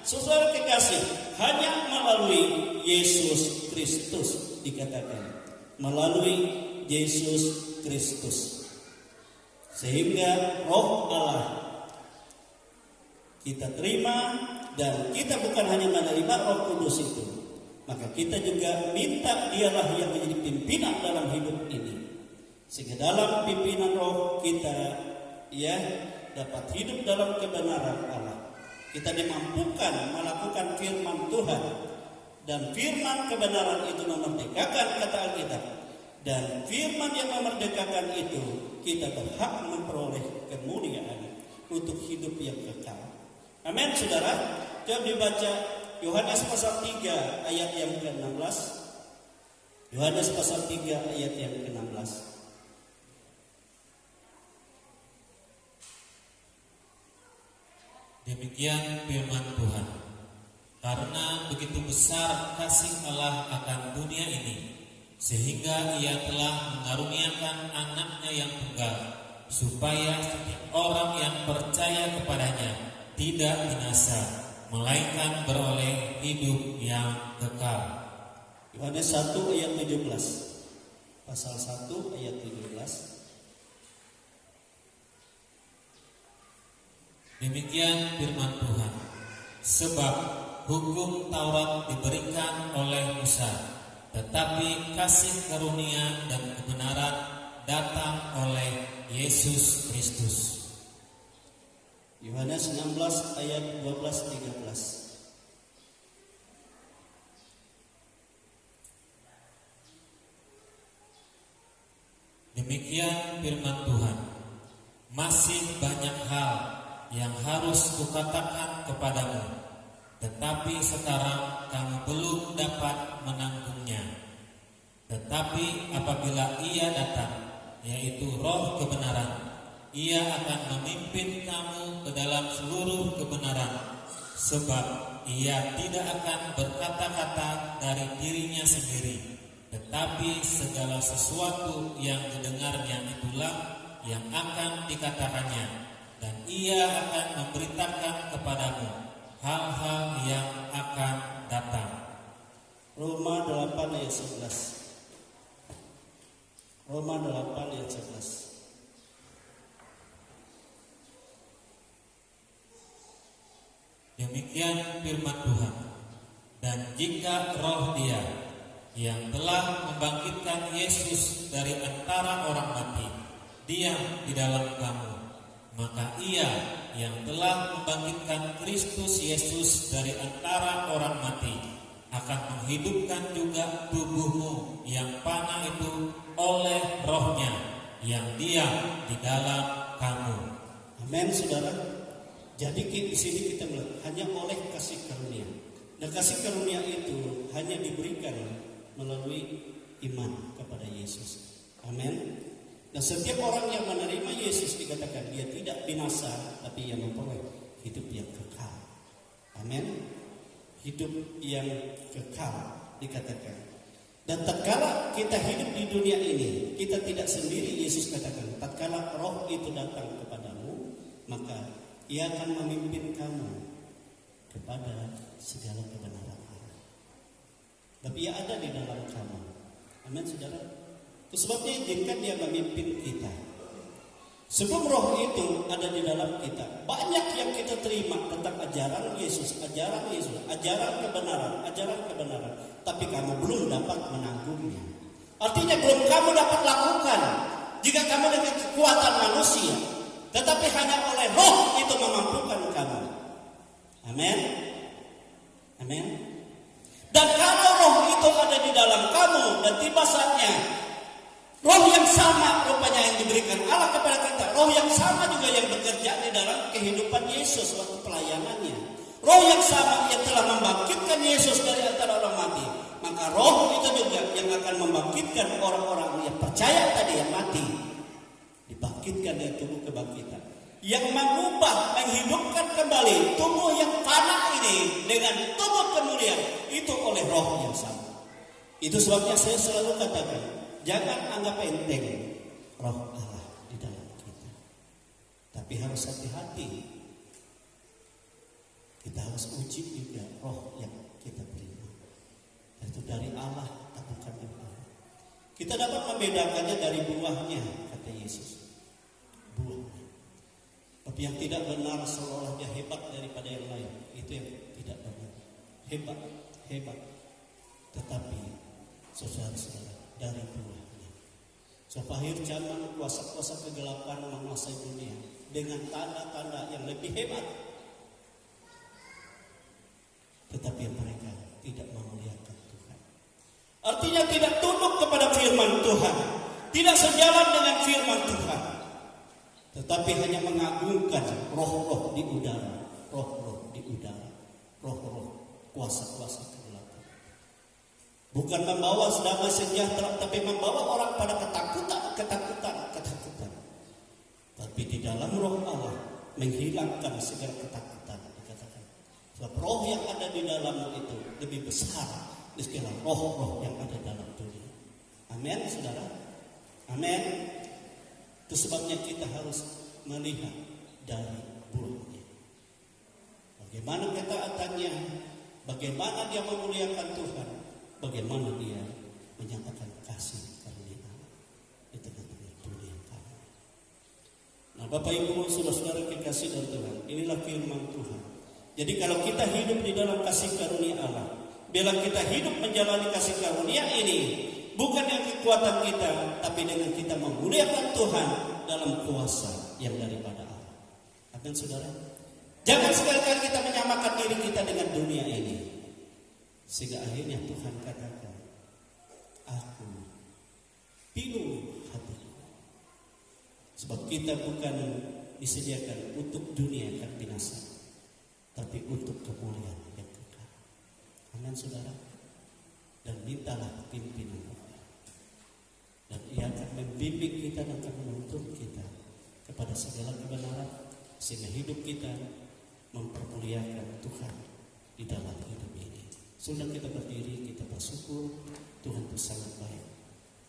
saudara kekasih, hanya melalui Yesus Kristus dikatakan, melalui Yesus Kristus, sehingga roh Allah kita terima, dan kita bukan hanya menerima roh kudus itu, maka kita juga minta dialah yang menjadi pimpinan dalam hidup ini. Sehingga dalam pimpinan roh kita dapat hidup dalam kebenaran Allah. Kita dimampukan melakukan firman Tuhan, dan firman kebenaran itu memerdekakan, kata Alkitab. Dan firman yang memerdekakan itu kita berhak memperoleh kemuliaan untuk hidup yang kekal. Amin, saudara. Coba dibaca Yohanes pasal 3 ayat yang ke-16. Yohanes pasal 3 ayat yang ke-16. Demikian firman Tuhan. Karena begitu besar kasih Allah akan dunia ini, sehingga Ia telah mengaruniakan anaknya yang tunggal, supaya setiap orang yang percaya kepadanya tidak binasa, melainkan beroleh hidup yang kekal. Yohanes 1 ayat 17. Pasal 1 ayat 17. Demikian firman Tuhan. Sebab hukum Taurat diberikan oleh Musa, tetapi kasih karunia dan kebenaran datang oleh Yesus Kristus. Yohanes 16 ayat 12-13. Demikian firman Tuhan. Masih banyak hal yang harus kukatakan kepadamu, tetapi sekarang kamu belum dapat menanggungnya. Tetapi apabila Ia datang, yaitu Roh kebenaran, Ia akan memimpin kamu ke dalam seluruh kebenaran, sebab Ia tidak akan berkata-kata dari dirinya sendiri, tetapi segala sesuatu yang didengarnya itulah yang akan dikatakannya, dan Ia akan memberitakan kepadamu hal-hal yang akan datang. Roma 8 ayat 11. Roma 8 ayat 11. Demikian firman Tuhan. Dan jika Roh Dia yang telah membangkitkan Yesus dari antara orang mati diam di dalam kamu, maka Ia yang telah membangkitkan Kristus Yesus dari antara orang mati akan menghidupkan juga tubuhmu yang fana itu oleh Roh-Nya yang diam di dalam kamu. Amin, saudara. Jadi di sini kita melihat hanya oleh kasih karunia. Dan kasih karunia itu hanya diberikan melalui iman kepada Yesus. Amin. Dan setiap orang yang menerima Yesus dikatakan dia tidak binasa, tapi ia memperoleh hidup yang kekal. Amin. Hidup yang kekal dikatakan. Dan tatkala kita hidup di dunia ini, kita tidak sendiri. Yesus katakan, tatkala Roh itu datang kepadamu, maka Ia akan memimpin kamu kepada segala kebenaran Allah. Tapi Ia ada di dalam kamu. Amin, saudara. Itu sebabnya izinkan Dia memimpin kita. Sebelum Roh itu ada di dalam kita, banyak yang kita terima tentang ajaran Yesus, ajaran kebenaran. Tapi kamu belum dapat menanggungnya. Artinya belum kamu dapat lakukan. Jika kamu dengan kekuatan manusia, tetapi hanya oleh Roh itu memampukan kamu. Amin. Amin. Dan kalau Roh itu ada di dalam kamu dan tiba saatnya Roh yang sama rupanya yang diberikan Allah kepada kita, Roh yang sama juga yang bekerja di dalam kehidupan Yesus waktu pelayanannya. Roh yang sama yang telah membangkitkan Yesus dari antara orang mati, maka Roh itu juga yang akan membangkitkan orang-orang yang percaya tadi yang mati, dibangkitkan dari tubuh kebangkitan, yang mengubah, menghidupkan kembali tubuh yang fana ini dengan tubuh kemuliaan itu oleh Roh yang sama. Itu sebabnya saya selalu katakan, jangan anggap enteng Roh Allah di dalam kita. Tapi harus hati-hati. Kita harus uji juga Roh yang kita terima. Itu dari Allah, bukan dari Allah. Kita dapat membedakannya dari buahnya, kata Yesus. Buahnya. Tapi yang tidak benar seolah dia hebat daripada yang lain. Itu yang tidak benar. Hebat. Tetapi saudara-saudara, dari buahnya. Sefahir zaman kuasa-kuasa kegelapan menguasai dunia dengan tanda-tanda yang lebih hebat. Tetapi mereka tidak memuliakan Tuhan. Artinya tidak tunduk kepada firman Tuhan, tidak sejalan dengan firman Tuhan, tetapi hanya mengagungkan roh-roh di udara, roh-roh kuasa-kuasa kegelapan. Bukan membawa damai sejahtera, tapi membawa orang pada ketakutan. Tapi di dalam Roh Allah menghilangkan segala ketakutan, dikatakan. Sebab Roh yang ada di dalammu itu lebih besar dari segala roh-roh yang ada dalam dunia. Amin, saudara. Amin. Itu sebabnya kita harus melihat dari buahnya. Bagaimana ketaatannya, bagaimana dia memuliakan Tuhan, bagaimana dia menyatakan kasih karunia Allah di tengah-tengah dunia kami. Nah, Bapak Ibu, saudara-saudara kekasih dalam Tuhan, inilah firman Tuhan Jadi kalau kita hidup di dalam kasih karunia Allah, bila kita hidup menjalani kasih karunia ini, bukan dengan kekuatan kita, tapi dengan kita memuliakan Tuhan dalam kuasa yang daripada Allah. Amin saudara. Jangan sekali-kali kita menyamakan diri kita dengan dunia ini, sehingga akhirnya Tuhan katakan, aku pilu hatiku. Sebab kita bukan disediakan untuk dunia yang binasa, tapi untuk kemuliaan yang kekal. Amin saudara. Dan mintalah pimpinan Allah, dan Ia akan membimbing kita dan akan menuntun kita kepada segala kebenaran, sehingga hidup kita mempermuliakan Tuhan di dalam hidup ini. Sudah kita berdiri, kita bersyukur. Tuhan itu sangat baik.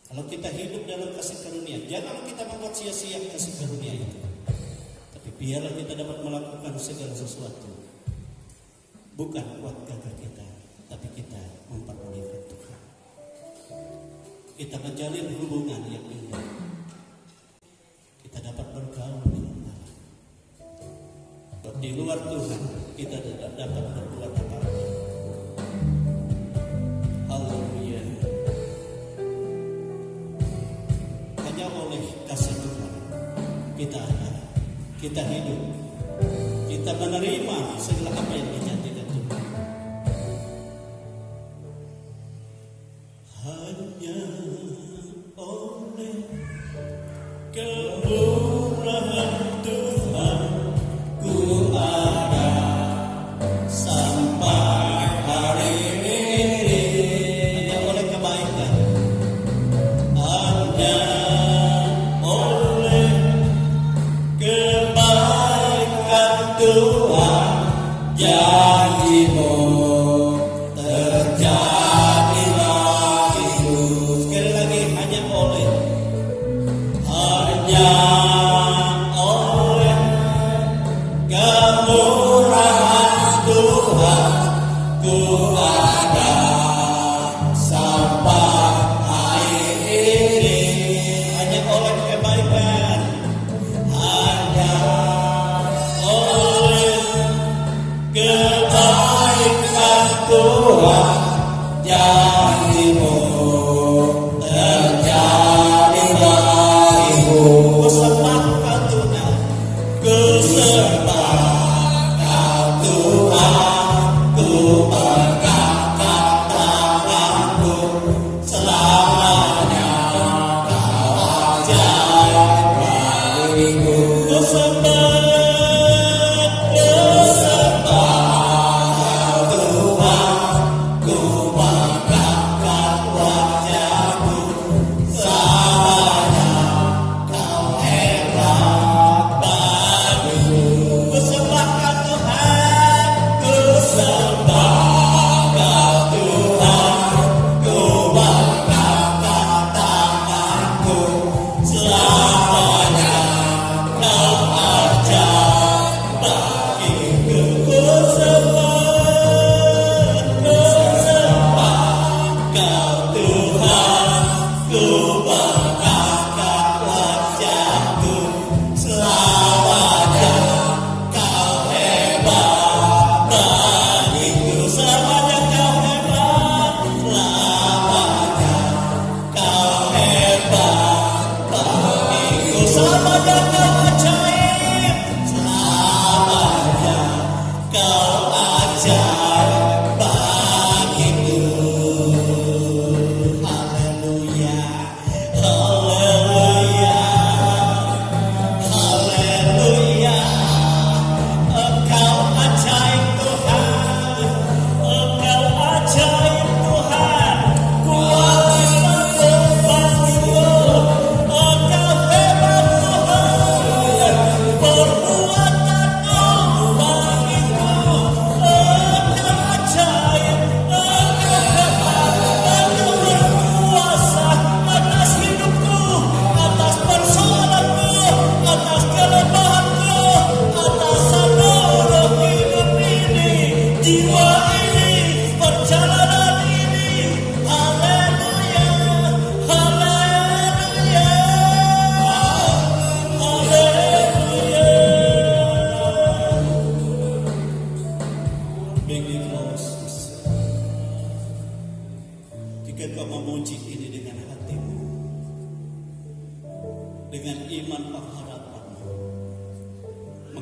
Kalau kita hidup dalam kasih karunia, jangan kita membuat sia-sia kasih karunia itu. Tapi biarlah kita dapat melakukan segala sesuatu, bukan kuat gagah kita, tapi kita mempermuliakan Tuhan. Kita menjalin hubungan yang indah. Kita dapat bergaul dengan Allah. Sebab di luar Tuhan kita tidak dapat berbuat apa-apa. Haleluya. Hanya oleh kasih Tuhan kita ada, kita hidup, kita menerima segala apa yang dijanjikan Tuhan. Hanya oleh kemurahan Tuhan ku ada sampai hari ini. Hanya oleh kebaikan, hanya oleh kebaikan Tuhan, janji-Mu terjadilah itu. Sekali lagi, hanya oleh kemurahan Tuhan ku ada sampai hari ini. Hanya oleh kebaikan, hanya oleh kebaikan Tuhan, janji-Mu terjadilah itu. Ku sembah Kau Tuhan, ku sembah Kau Tuhan, ku megangkan tanganku, selamanya Kau ajaib bagiku. Ku sembah Kau Tuhan, ku megangkan wajah-Mu, selamanya Kau hebat bagiku. Ku sembah Kau Tuhan, ku sembah Kau Tuhan, ku megangkan tanganku, selamanya Kau ajaib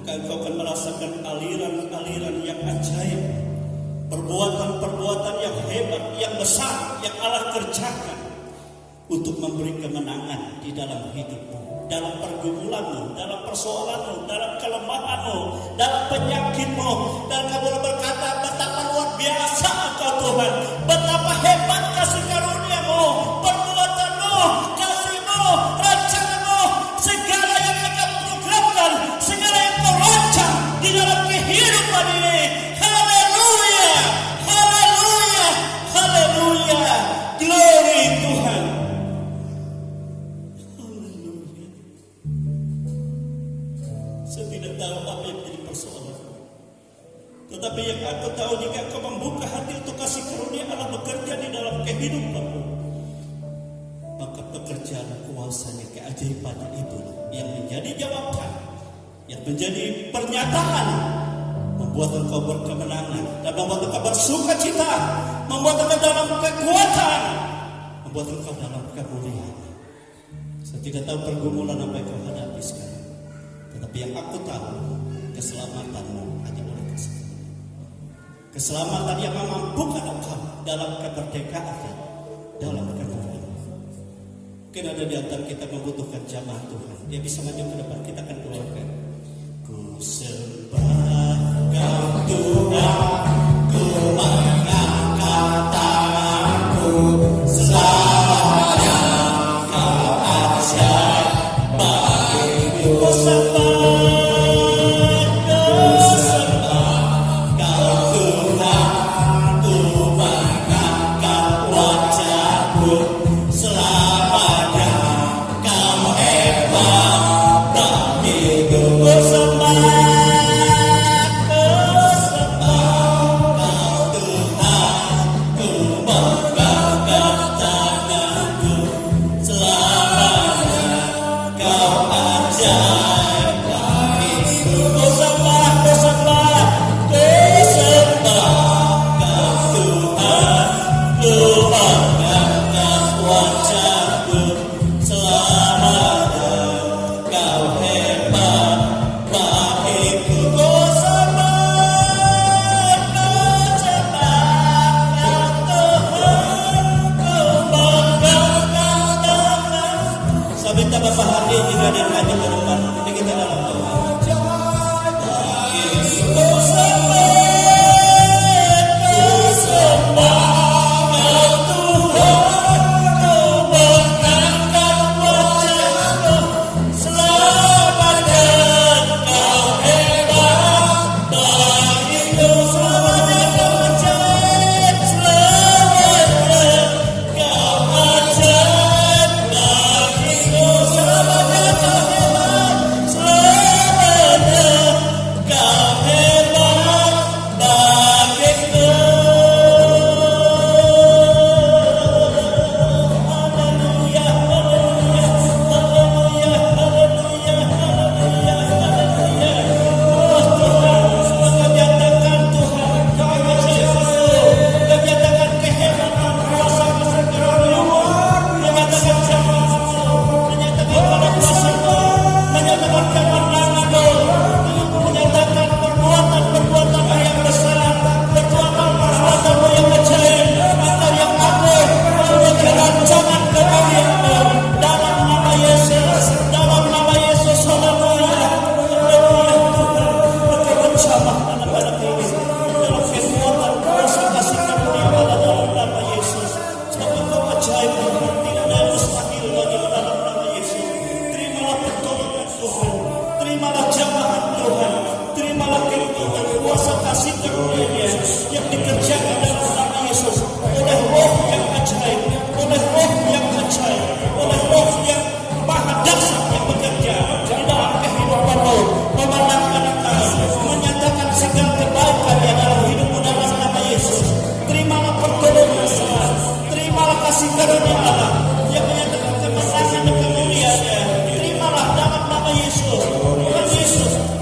maka engkau akan merasakan aliran-aliran yang ajaib, perbuatan-perbuatan yang hebat, yang besar, yang Allah kerjakan untuk memberi kemenangan di dalam hidupmu, dalam pergumulanmu, dalam persoalanmu, dalam kelemahanmu, dalam penyakitmu. Dan kamu berkata, betapa luar biasa engkau Tuhan, betapa hebat kasih karunia-Mu, perbuatanmu, kasih-Mu, rancangan-Mu, segala yang engkau programkan, segala yang kau rancang di dalam kehidupan ini. Haleluya, haleluya, haleluya, glory Tuhan. Haleluya. Saya tidak tahu apa yang menjadi persoalan, tetapi yang aku tahu, jika kau membuka hati untuk kasih karunia Allah bekerja di dalam kehidupanmu, maka pekerjaan kuasanya, keajaibannya itu yang menjadi jawaban, yang menjadi pernyataan, membuat engkau berkemenangan dan membuat engkau bersuka cita, membuat engkau dalam kekuatan, membuat engkau dalam kemuliaan. Saya tidak tahu pergumulan apa yang kau hadapi sekarang, tetapi yang aku tahu, keselamatanmu hanya oleh kasih. Keselamatan yang memampukan engkau dalam kemerdekaan, dalam kemuliaan. Mungkin ada di antara kita membutuhkan jamaah Tuhan. Dia bisa maju ke depan, kita akan doakan. Ku sembah Kau Tuhan, ku mengangkat tanganku, selamanya Kau ajaib bagiku. Ku sembah Kau Tuhan, ku mengangkat wajahku, selamanya Kau hebat bagiku. Ku sembah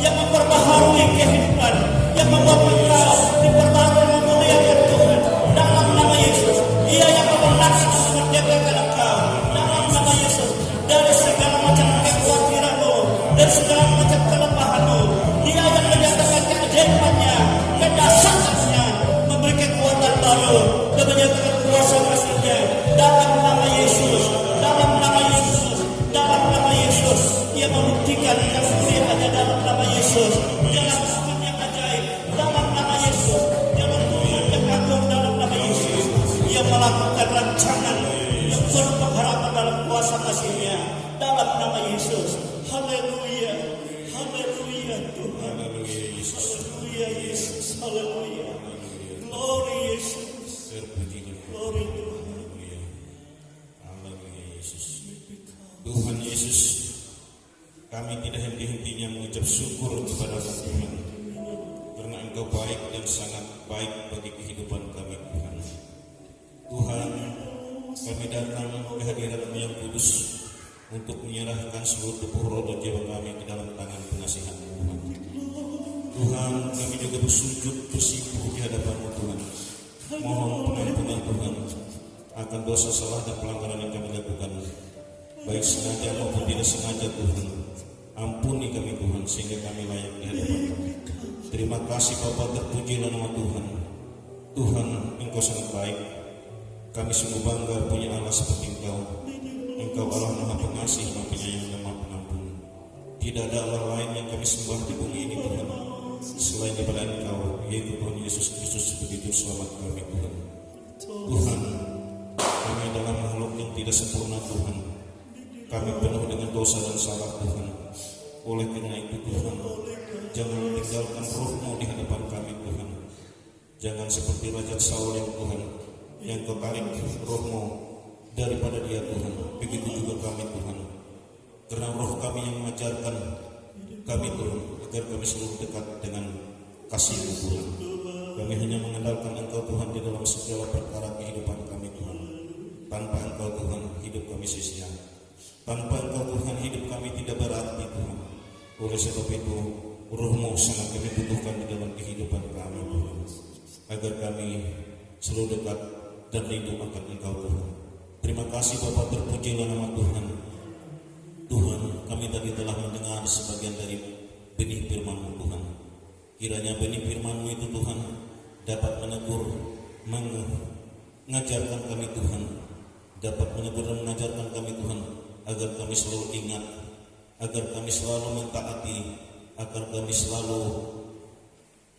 yang memperbaharui kehidupan, yang membuat engkau dipertahankan, memuliakan Yesus. Jalan Tuhan yang ajaib dalam nama Yesus. Jalan Tuhan yang agung dalam nama Yesus. Yang melakukan rancangan yang penuh pengharapan dalam kuasa kasih-Nya dalam nama Yesus. Haleluya. Haleluya Tuhan. Haleluya Yesus. Haleluya. Glory Yesus. Glory Tuhan. Haleluya Yesus. Tuhan Yesus, kami tidak henti-hentinya mengucap syukur kepada Tuhan, karena Engkau baik dan sangat baik bagi kehidupan kami Tuhan. Tuhan, kami datang ke hadirat-Mu yang kudus untuk menyerahkan seluruh tubuh roh dan jiwa kami ke dalam tangan pengasihan Tuhan. Tuhan, kami juga bersujud bersimpuh di hadapan-Mu Tuhan. Mohon pengampunan Tuhan akan dosa salah dan pelanggaran yang kami lakukan, baik sengaja maupun tidak sengaja Tuhan. Ampuni kami Tuhan, sehingga kami layak di hadapan-Mu. Terima kasih Bapa, terpujilah nama Tuhan. Tuhan, Engkau sangat baik. Kami sungguh bangga punya Allah seperti Engkau. Engkau Allah Maha Pengasih, Maha Penyayang, dan Maha Pengampun. Tidak ada Allah lain yang kami sembah di bumi ini Tuhan, selain daripada Engkau, yaitu Tuhan Yesus Kristus sebagai Juru Selamat kami Tuhan. Tuhan, kami adalah makhluk yang tidak sempurna Tuhan. Kami penuh dengan dosa dan salah Tuhan. Oleh karena itu Tuhan, jangan tinggalkan roh-Mu di hadapan kami Tuhan. Jangan seperti Raja Saul yang Tuhan, yang Kau tarik roh-Mu daripada dia Tuhan. Begitu juga kami Tuhan. Karena roh kami yang mengajarkan kami Tuhan, agar kami selalu dekat dengan kasih-Mu Tuhan. Kami hanya mengandalkan Engkau Tuhan di dalam segala perkara kehidupan kami Tuhan. Tanpa Engkau Tuhan, hidup kami sia-sia. Tanpa Engkau Tuhan, hidup kami tidak berarti Tuhan. Oleh sebab itu, roh-Mu sangat kami butuhkan di dalam kehidupan kami Tuhan, agar kami selalu dekat dan rindu akan Engkau Tuhan. Terima kasih Bapa, terpujilah nama Tuhan. Tuhan, kami tadi telah mendengar sebagian dari benih firman-Mu Tuhan. Kiranya benih firman-Mu itu Tuhan dapat menegur, mengajarkan kami Tuhan, dapat menegur dan mengajarkan kami Tuhan, agar kami selalu ingat, agar kami selalu mentaati, agar kami selalu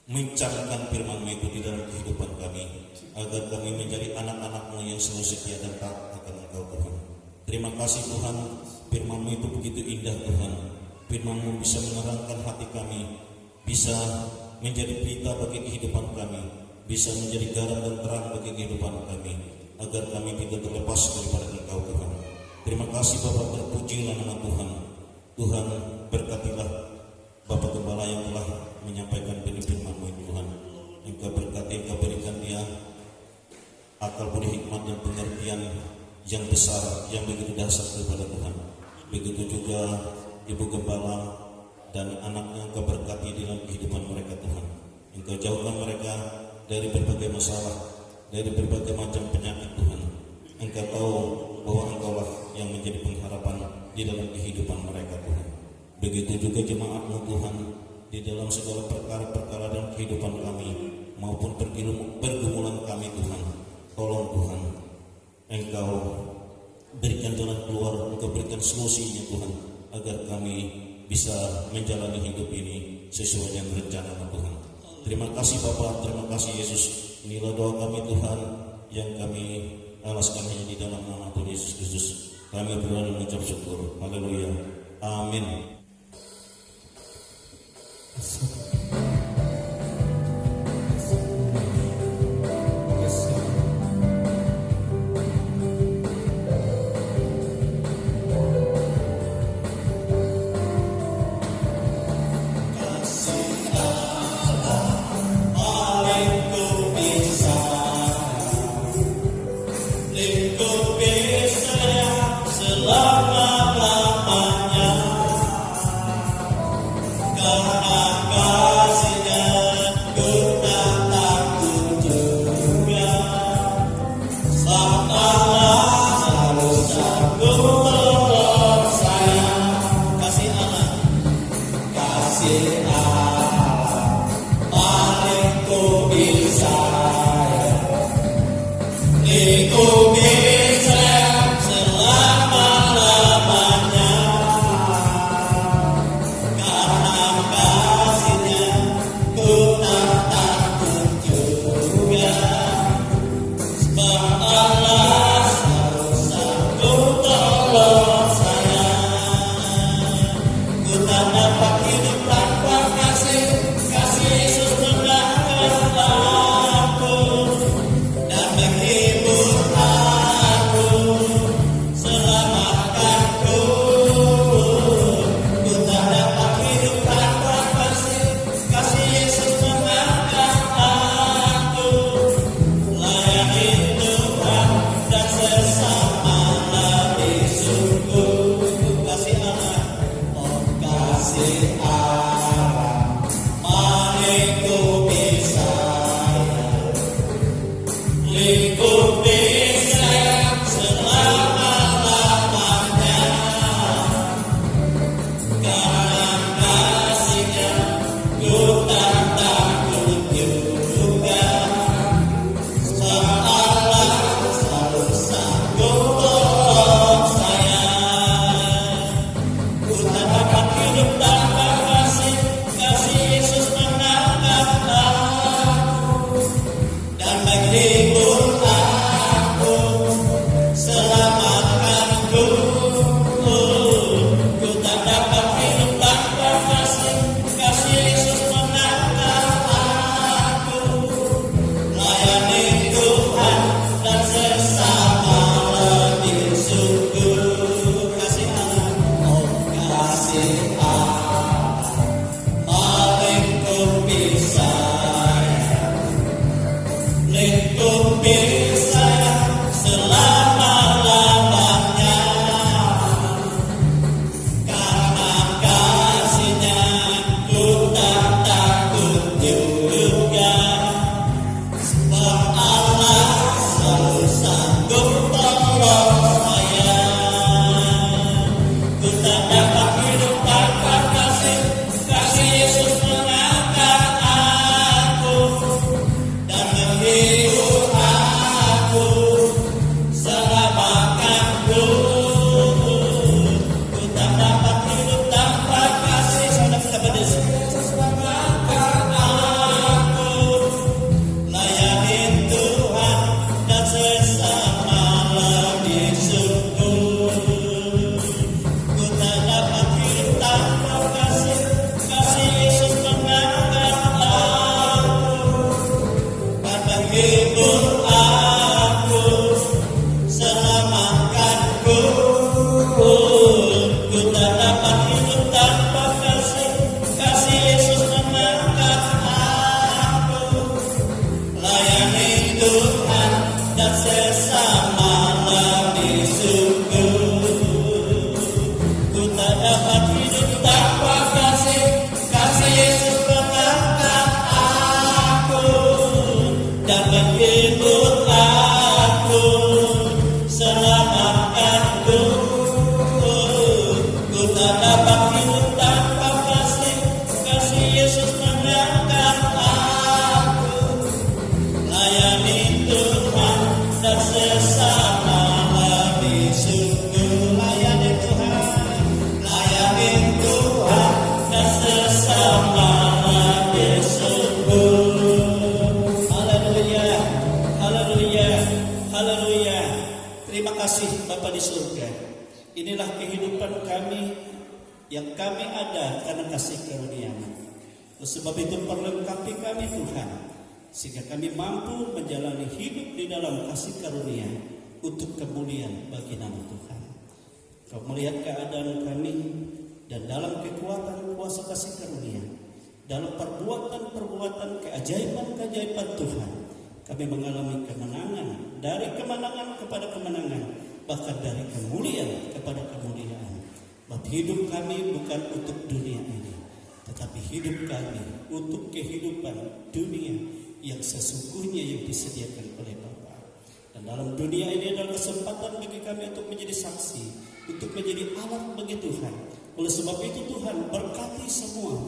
mencamkan firman-Mu itu di dalam kehidupan kami, agar kami menjadi anak-anak-Mu yang selalu setia dan taat akan Engkau Tuhan. Terima kasih Tuhan, firman-Mu itu begitu indah Tuhan. Firman-Mu bisa menerangkan hati kami, bisa menjadi pelita bagi kehidupan kami, bisa menjadi garam dan terang bagi kehidupan kami, agar kami tidak terlepas daripada Engkau Tuhan. Terima kasih Bapak, terpujilah nama Tuhan. Tuhan, berkatilah Bapak Gembala yang telah menyampaikan benih firman-Mu itu Tuhan. Engkau berkati, Engkau berikan dia akal budi hikmat dan pengertian yang besar, yang begitu dasar daripada Tuhan. Begitu juga Ibu Gembala dan anaknya Engkau berkati dalam kehidupan mereka Tuhan. Engkau jauhkan mereka dari berbagai masalah, dari berbagai macam penyakit Tuhan. Engkau tahu bahwa Engkaulah yang menjadi pengharapan di dalam kehidupan mereka Tuhan. Begitu juga jemaat-Mu Tuhan, di dalam segala perkara-perkara dan kehidupan kami maupun pergumulan kami Tuhan. Tolong Tuhan, Engkau berikan jalan keluar, Engkau berikan solusinya Tuhan, agar kami bisa menjalani hidup ini sesuai dengan rencana Tuhan. Terima kasih Bapa, terima kasih Yesus. Inilah doa kami Tuhan, yang kami alaskan hanya di dalam nama Tuhan Yesus Kristus. Kami berdoa dan mengucap syukur. Haleluya. Amin. Karena kasih Bapa di surga, inilah kehidupan kami yang kami ada karena kasih karunia-Mu. Oleh sebab itu perlengkapi kami Tuhan, sehingga kami mampu menjalani hidup di dalam kasih karunia untuk kemuliaan bagi nama Tuhan. Kau melihat keadaan kami, dan dalam kekuatan kuasa kasih karunia, dalam perbuatan-perbuatan keajaiban-keajaiban Tuhan, kami mengalami kemenangan, dari kemenangan kepada kemenangan, bahkan dari kemuliaan kepada kemuliaan. Sebab hidup kami bukan untuk dunia ini, tetapi hidup kami untuk kehidupan dunia yang sesungguhnya yang disediakan oleh Bapa. Dan dalam dunia ini adalah kesempatan bagi kami untuk menjadi saksi, untuk menjadi alat bagi Tuhan. Oleh sebab itu Tuhan berkati seluruh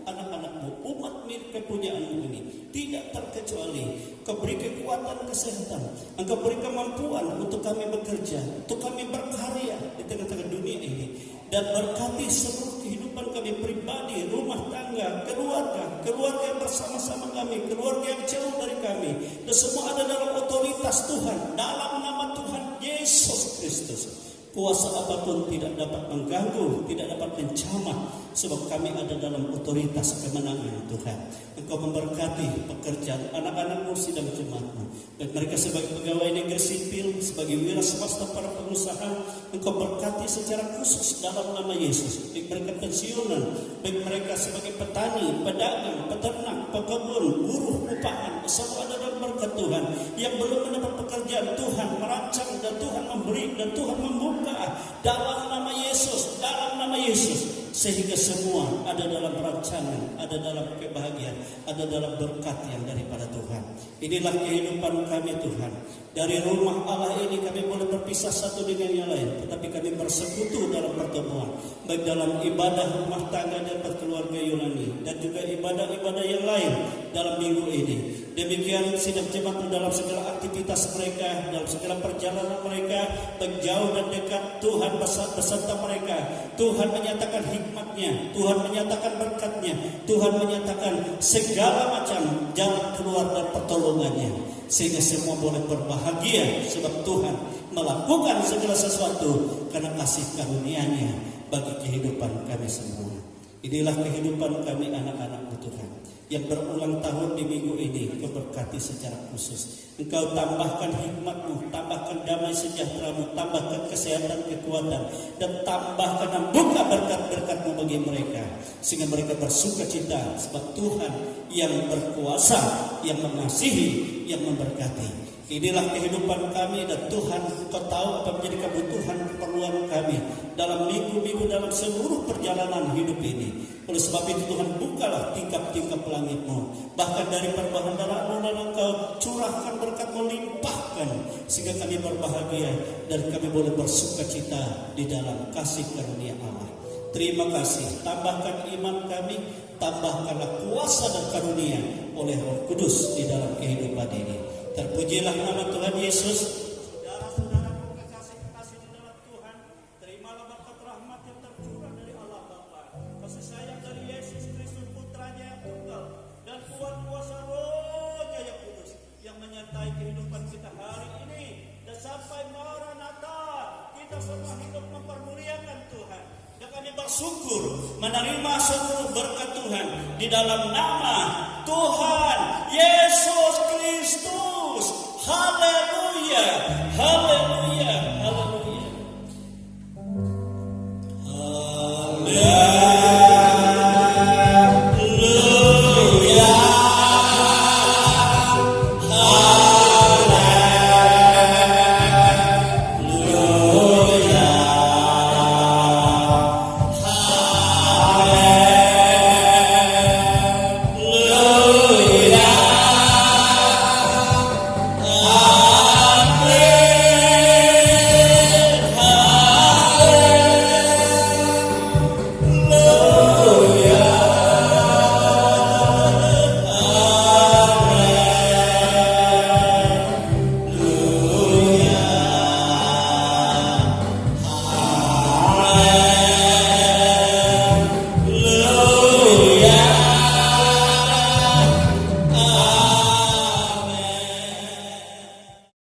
anak-anak-Mu, umat milik kepunyaan-Mu ini, tidak terkecuali. Kau beri kekuatan kesehatan, Engkau beri kemampuan untuk kami bekerja, untuk kami berkarya di tengah-tengah dunia ini, dan berkati seluruh kehidupan kami pribadi, rumah tangga, keluarga yang bersama-sama kami, keluarga yang jauh dari kami, dan semua ada dalam otoritas Tuhan, dalam nama Tuhan Yesus Kristus. Kuasa apapun tidak dapat mengganggu, tidak dapat mencamah, sebab kami ada dalam otoritas kemenangan Tuhan. Engkau memberkati pekerjaan anak-anak-Mu sidang jemaat-Mu, baik mereka sebagai pegawai negeri sipil, sebagai wira swasta, para pengusaha. Engkau berkati secara khusus dalam nama Yesus, baik mereka pensiunan, baik mereka sebagai petani, pedagang, peternak, pekebun, buruh, upahan, semua ada dalam berkat Tuhan. Yang belum mendapat pekerjaan, Tuhan merancang dan Tuhan memberi dan Tuhan membuka dalam nama Yesus, dalam nama Yesus, sehingga semua ada dalam rancangan, ada dalam kebahagiaan, ada dalam berkat yang daripada Tuhan. Inilah kehidupan kami Tuhan. Dari rumah Allah ini kami boleh berpisah satu dengan yang lain, tetapi kami bersekutu dalam pertemuan, baik dalam ibadah rumah tangga dan keluarga Yunani, dan juga ibadah-ibadah yang lain dalam minggu ini. Demikian sidang jemaat dalam segala aktivitas mereka, dalam segala perjalanan mereka, baik jauh dan dekat, Tuhan beserta mereka. Tuhan menyatakan hikmat-Nya, Tuhan menyatakan berkat-Nya, Tuhan menyatakan segala macam jalan keluar dan pertolongan-Nya, sehingga semua boleh berbahagia, sebab Tuhan melakukan segala sesuatu karena kasih karunia-Nya bagi kehidupan kami semua. Inilah kehidupan kami anak-anak-Mu Tuhan, yang berulang tahun di minggu ini. Engkau berkati secara khusus. Engkau tambahkan hikmat-Mu, tambahkan damai sejahtera-Mu, tambahkan kesehatan, kekuatan, dan tambahkan dan buka berkat-berkat-Mu bagi mereka, sehingga mereka bersuka cita, sebab Tuhan yang berkuasa, yang mengasihi, yang memberkati. Inilah kehidupan kami, dan Tuhan Engkau tahu apa menjadi kebutuhan keperluan kami dalam minggu-minggu, dalam seluruh perjalanan hidup ini. Oleh sebab itu Tuhan, bukalah tingkap-tingkap langit-Mu, bahkan dari perbahan-Mu, dan Engkau curahkan berkat-Mu, limpahkan, sehingga kami berbahagia dan kami boleh bersuka cita di dalam kasih karunia Allah. Terima kasih, tambahkan iman kami, tambahkanlah kuasa dan karunia oleh Roh Kudus di dalam kehidupan ini. Terpujilah nama Tuhan Yesus. Saudara-saudaraku kekasih-kekasih di dalam Tuhan, terimalah berkat rahmat yang tercurah dari Allah Bapa, kasih sayang dari Yesus Kristus Putranya yang tunggal, dan kuasa Roh-Nya yang kudus yang menyertai kehidupan kita hari ini dan sampai Maranatha. Kita semua hidup mempermuliakan Tuhan, dan kami bersyukur menerima seluruh berkat Tuhan di dalam nama Tuhan Yesus Kristus. Haleluya, haleluya.